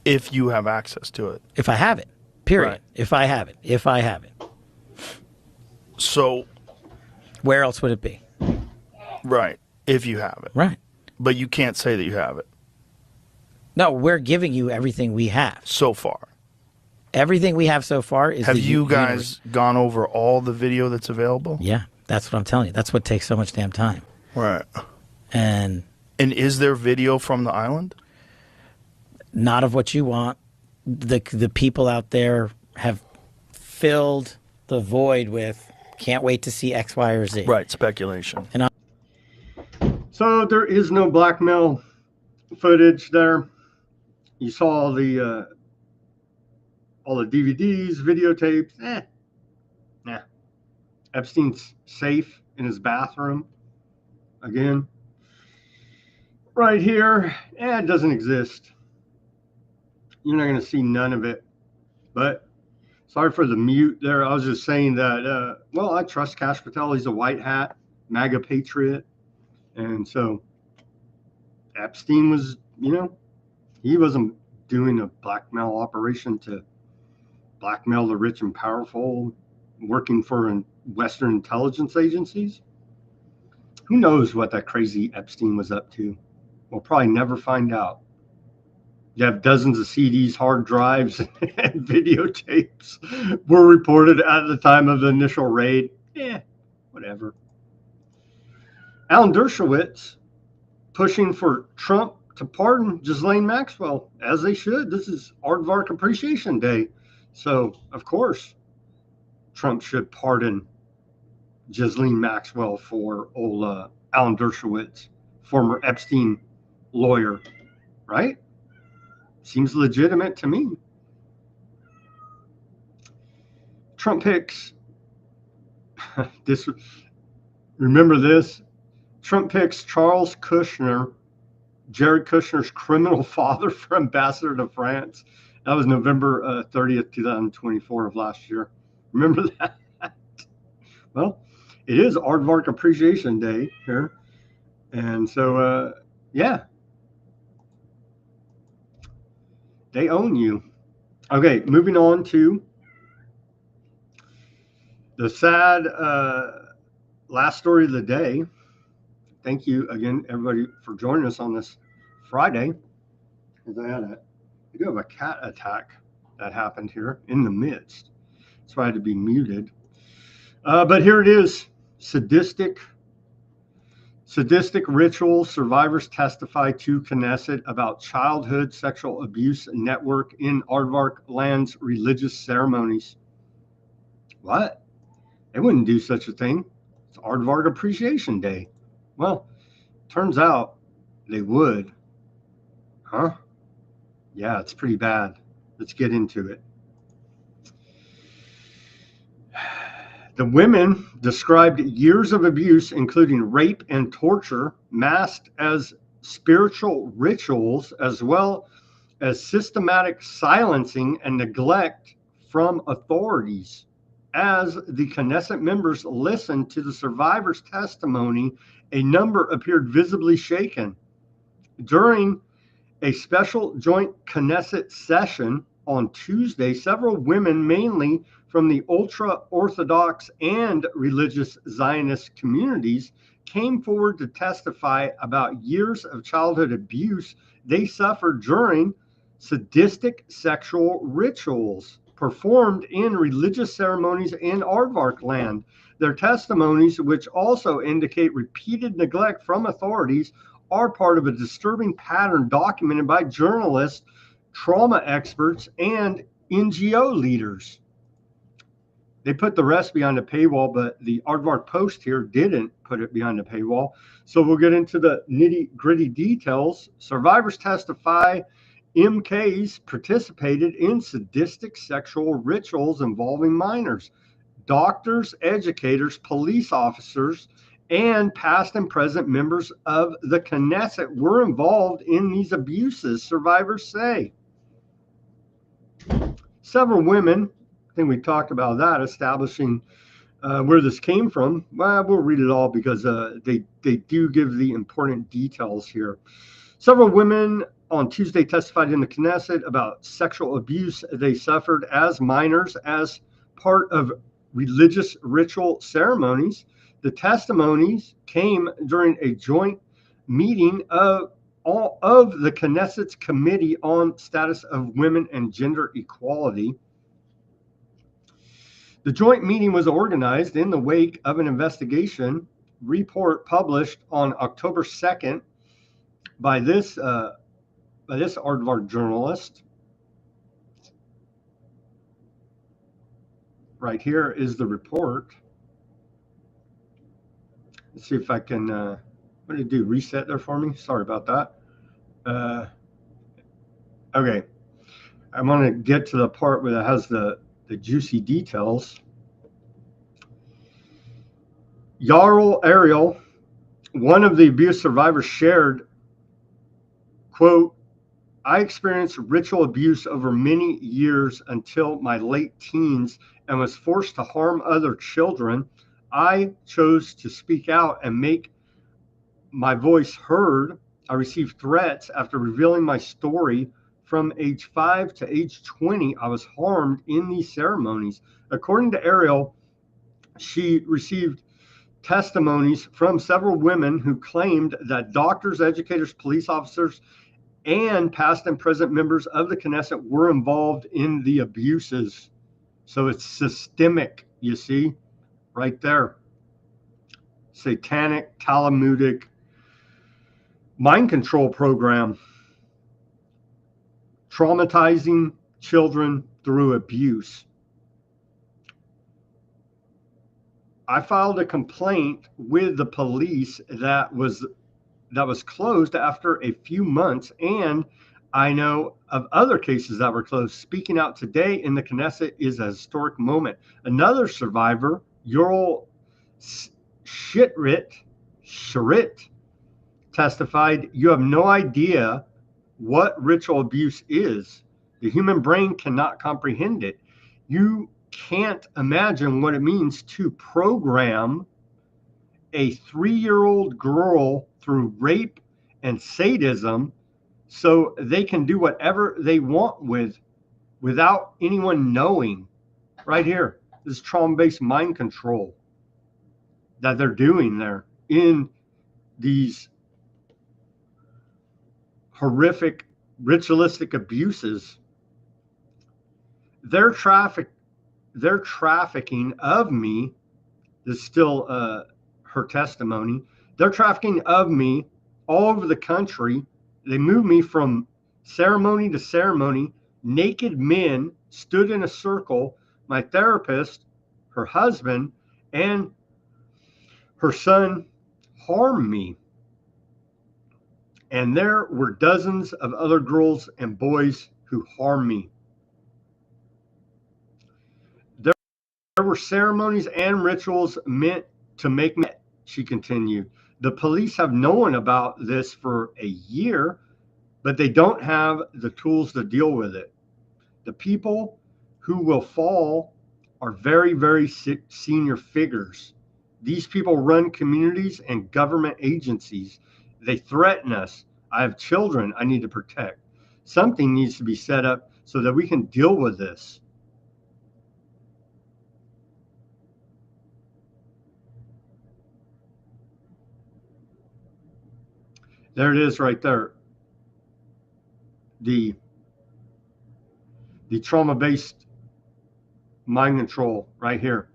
If you have access to it. If I have it, period. Right. If I have it. So where else would it be? Right. If you have it. Right. But you can't say that you have it. No, we're giving you everything we have. So far. Everything we have so far is... Have you guys gone over all the video that's available? Yeah, that's what I'm telling you. That's what takes so much damn time. Right. And is there video from the island? Not of what you want. The people out there have filled the void with, can't wait to see X, Y, or Z. Right, speculation. So there is no blackmail footage there. You saw all the DVDs, videotapes. Nah. Epstein's safe in his bathroom. Again. Right here. It doesn't exist. You're not going to see none of it. But sorry for the mute there. I was just saying that, well, I trust Kash Patel. He's a white hat, MAGA patriot. And so Epstein was, he wasn't doing a blackmail operation to blackmail the rich and powerful, working for Western intelligence agencies. Who knows what that crazy Epstein was up to? We'll probably never find out. You have dozens of CDs, hard drives, and videotapes were reported at the time of the initial raid. Whatever. Alan Dershowitz pushing for Trump to pardon Ghislaine Maxwell, as they should. This is Aardvark Appreciation Day. So, of course, Trump should pardon Ghislaine Maxwell for old Alan Dershowitz, former Epstein lawyer, right? Seems legitimate to me. Trump picks this. Remember this? Trump picks Charles Kushner, Jared Kushner's criminal father, for ambassador to France. That was November 30th, 2024 of last year. Remember that? Well, it is Aardvark Appreciation Day here. And so, yeah, they own you. Okay, moving on to the sad last story of the day. Thank you again, everybody, for joining us on this Friday. I do have a cat attack that happened here in the midst. So I had to be muted. But here it is. Sadistic rituals. Survivors testify to Knesset about childhood sexual abuse network in Aardvark land's religious ceremonies. What? They wouldn't do such a thing. It's Aardvark Appreciation Day. Well, turns out they would. Huh? Yeah, it's pretty bad. Let's get into it. The women described years of abuse, including rape and torture, masked as spiritual rituals, as well as systematic silencing and neglect from authorities. As the Knesset members listened to the survivors' testimony, a number appeared visibly shaken. During a special joint Knesset session on Tuesday, several women, mainly from the ultra-Orthodox and religious Zionist communities, came forward to testify about years of childhood abuse they suffered during sadistic sexual rituals performed in religious ceremonies in Aardvark land. Their testimonies, which also indicate repeated neglect from authorities, are part of a disturbing pattern documented by journalists, trauma experts, and NGO leaders. They put the rest behind a paywall, but the Aardvark Post here didn't put it behind a paywall. So we'll get into the nitty-gritty details. Survivors testify MKs participated in sadistic sexual rituals involving minors. Doctors, educators, police officers, and past and present members of the Knesset were involved in these abuses, survivors say. Several women, I think we talked about that, establishing where this came from. Well, we'll read it all because they do give the important details here. Several women on Tuesday testified in the Knesset about sexual abuse they suffered as minors as part of religious ritual ceremonies. The testimonies came during a joint meeting of all of the Knesset's Committee on Status of Women and Gender Equality. The joint meeting was organized in the wake of an investigation report published on October 2nd by this Aardvark journalist. Right here is the report. Let's see if I can, what did it do? Reset there for me? Sorry about that. Okay. I want to get to the part where it has the juicy details. Yarl Ariel, one of the abuse survivors, shared, quote, I experienced ritual abuse over many years until my late teens and was forced to harm other children. I chose to speak out and make my voice heard. I received threats after revealing my story. From age 5 to age 20, I was harmed in these ceremonies. According to Ariel, she received testimonies from several women who claimed that doctors, educators, police officers, and past and present members of the Knesset were involved in the abuses. So it's systemic, you see, right there. Satanic, Talmudic mind control program, traumatizing children through abuse. I filed a complaint with the police that was closed after a few months, and I know of other cases that were closed. Speaking out today in the Knesset is a historic moment. Another survivor, Ural Shitrit, testified, "You have no idea what ritual abuse is. The human brain cannot comprehend it. You can't imagine what it means to program a 3-year-old girl through rape and sadism so they can do whatever they want without anyone knowing." Right here, this is trauma-based mind control that they're doing there in these horrific ritualistic abuses. They're trafficking of me. This is still her testimony. They're trafficking of me all over the country. They move me from ceremony to ceremony. Naked men stood in a circle. My therapist, her husband, and her son harmed me. And there were dozens of other girls and boys who harmed me. There were ceremonies and rituals meant to make me, she continued. The police have known about this for a year, but they don't have the tools to deal with it. The people who will fall are very, very senior figures. These people run communities and government agencies. They threaten us. I have children I need to protect. Something needs to be set up so that we can deal with this. There it is right there. The trauma-based mind control right here.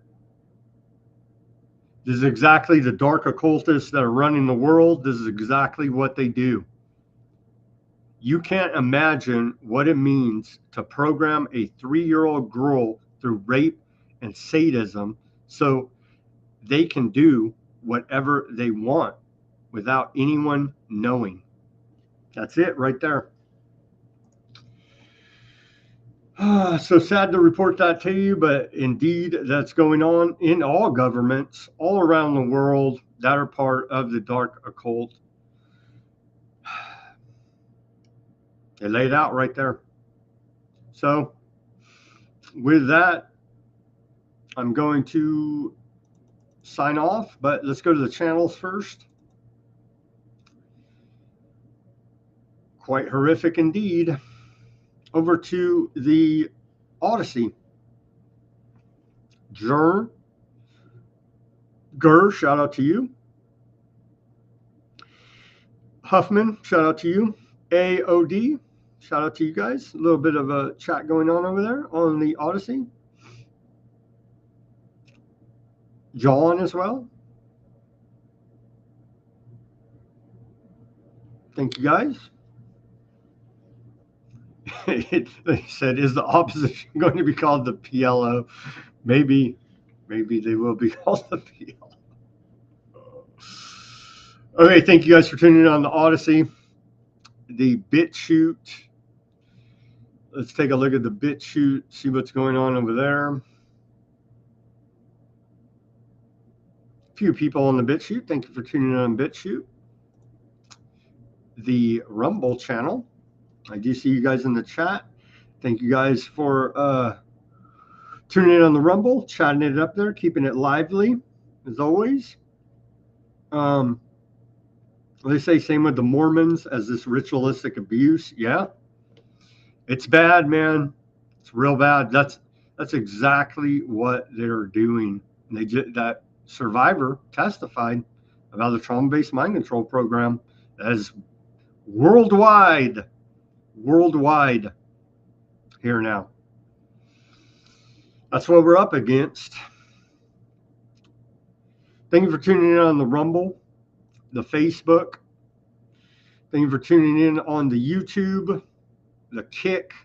This is exactly the dark occultists that are running the world. This is exactly what they do. You can't imagine what it means to program a 3-year-old girl through rape and sadism so they can do whatever they want without anyone knowing. That's it right there. So sad to report that to you, but indeed that's going on in all governments all around the world that are part of the dark occult. They lay it out right there. So with that, I'm going to sign off, but let's go to the channels first. Quite horrific indeed. Over to the Odysee. Gur, shout out to you. Huffman, shout out to you. AOD, shout out to you guys. A little bit of a chat going on over there on the Odysee. John as well. Thank you guys. They said, is the opposition going to be called the PLO? Maybe they will be called the PLO. Okay, thank you guys for tuning in on the Odysee. The Bitchute. Let's take a look at the Bitchute, see what's going on over there. A few people on the Bitchute. Thank you for tuning in on Bitchute. The Rumble channel. I do see you guys in the chat. Thank you guys for tuning in on the Rumble, chatting it up there, keeping it lively, as always. They say same with the Mormons as this ritualistic abuse. Yeah, it's bad, man. It's real bad. That's exactly what they're doing. And that survivor testified about the trauma-based mind control program that is worldwide here now. That's what we're up against. Thank you for tuning in on the Rumble, the Facebook. Thank you for tuning in on the YouTube, the Kick,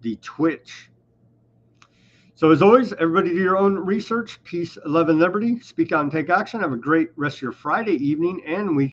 the Twitch. So as always, everybody do your own research. Peace, love, and liberty. Speak out and take action. Have a great rest of your Friday evening and week.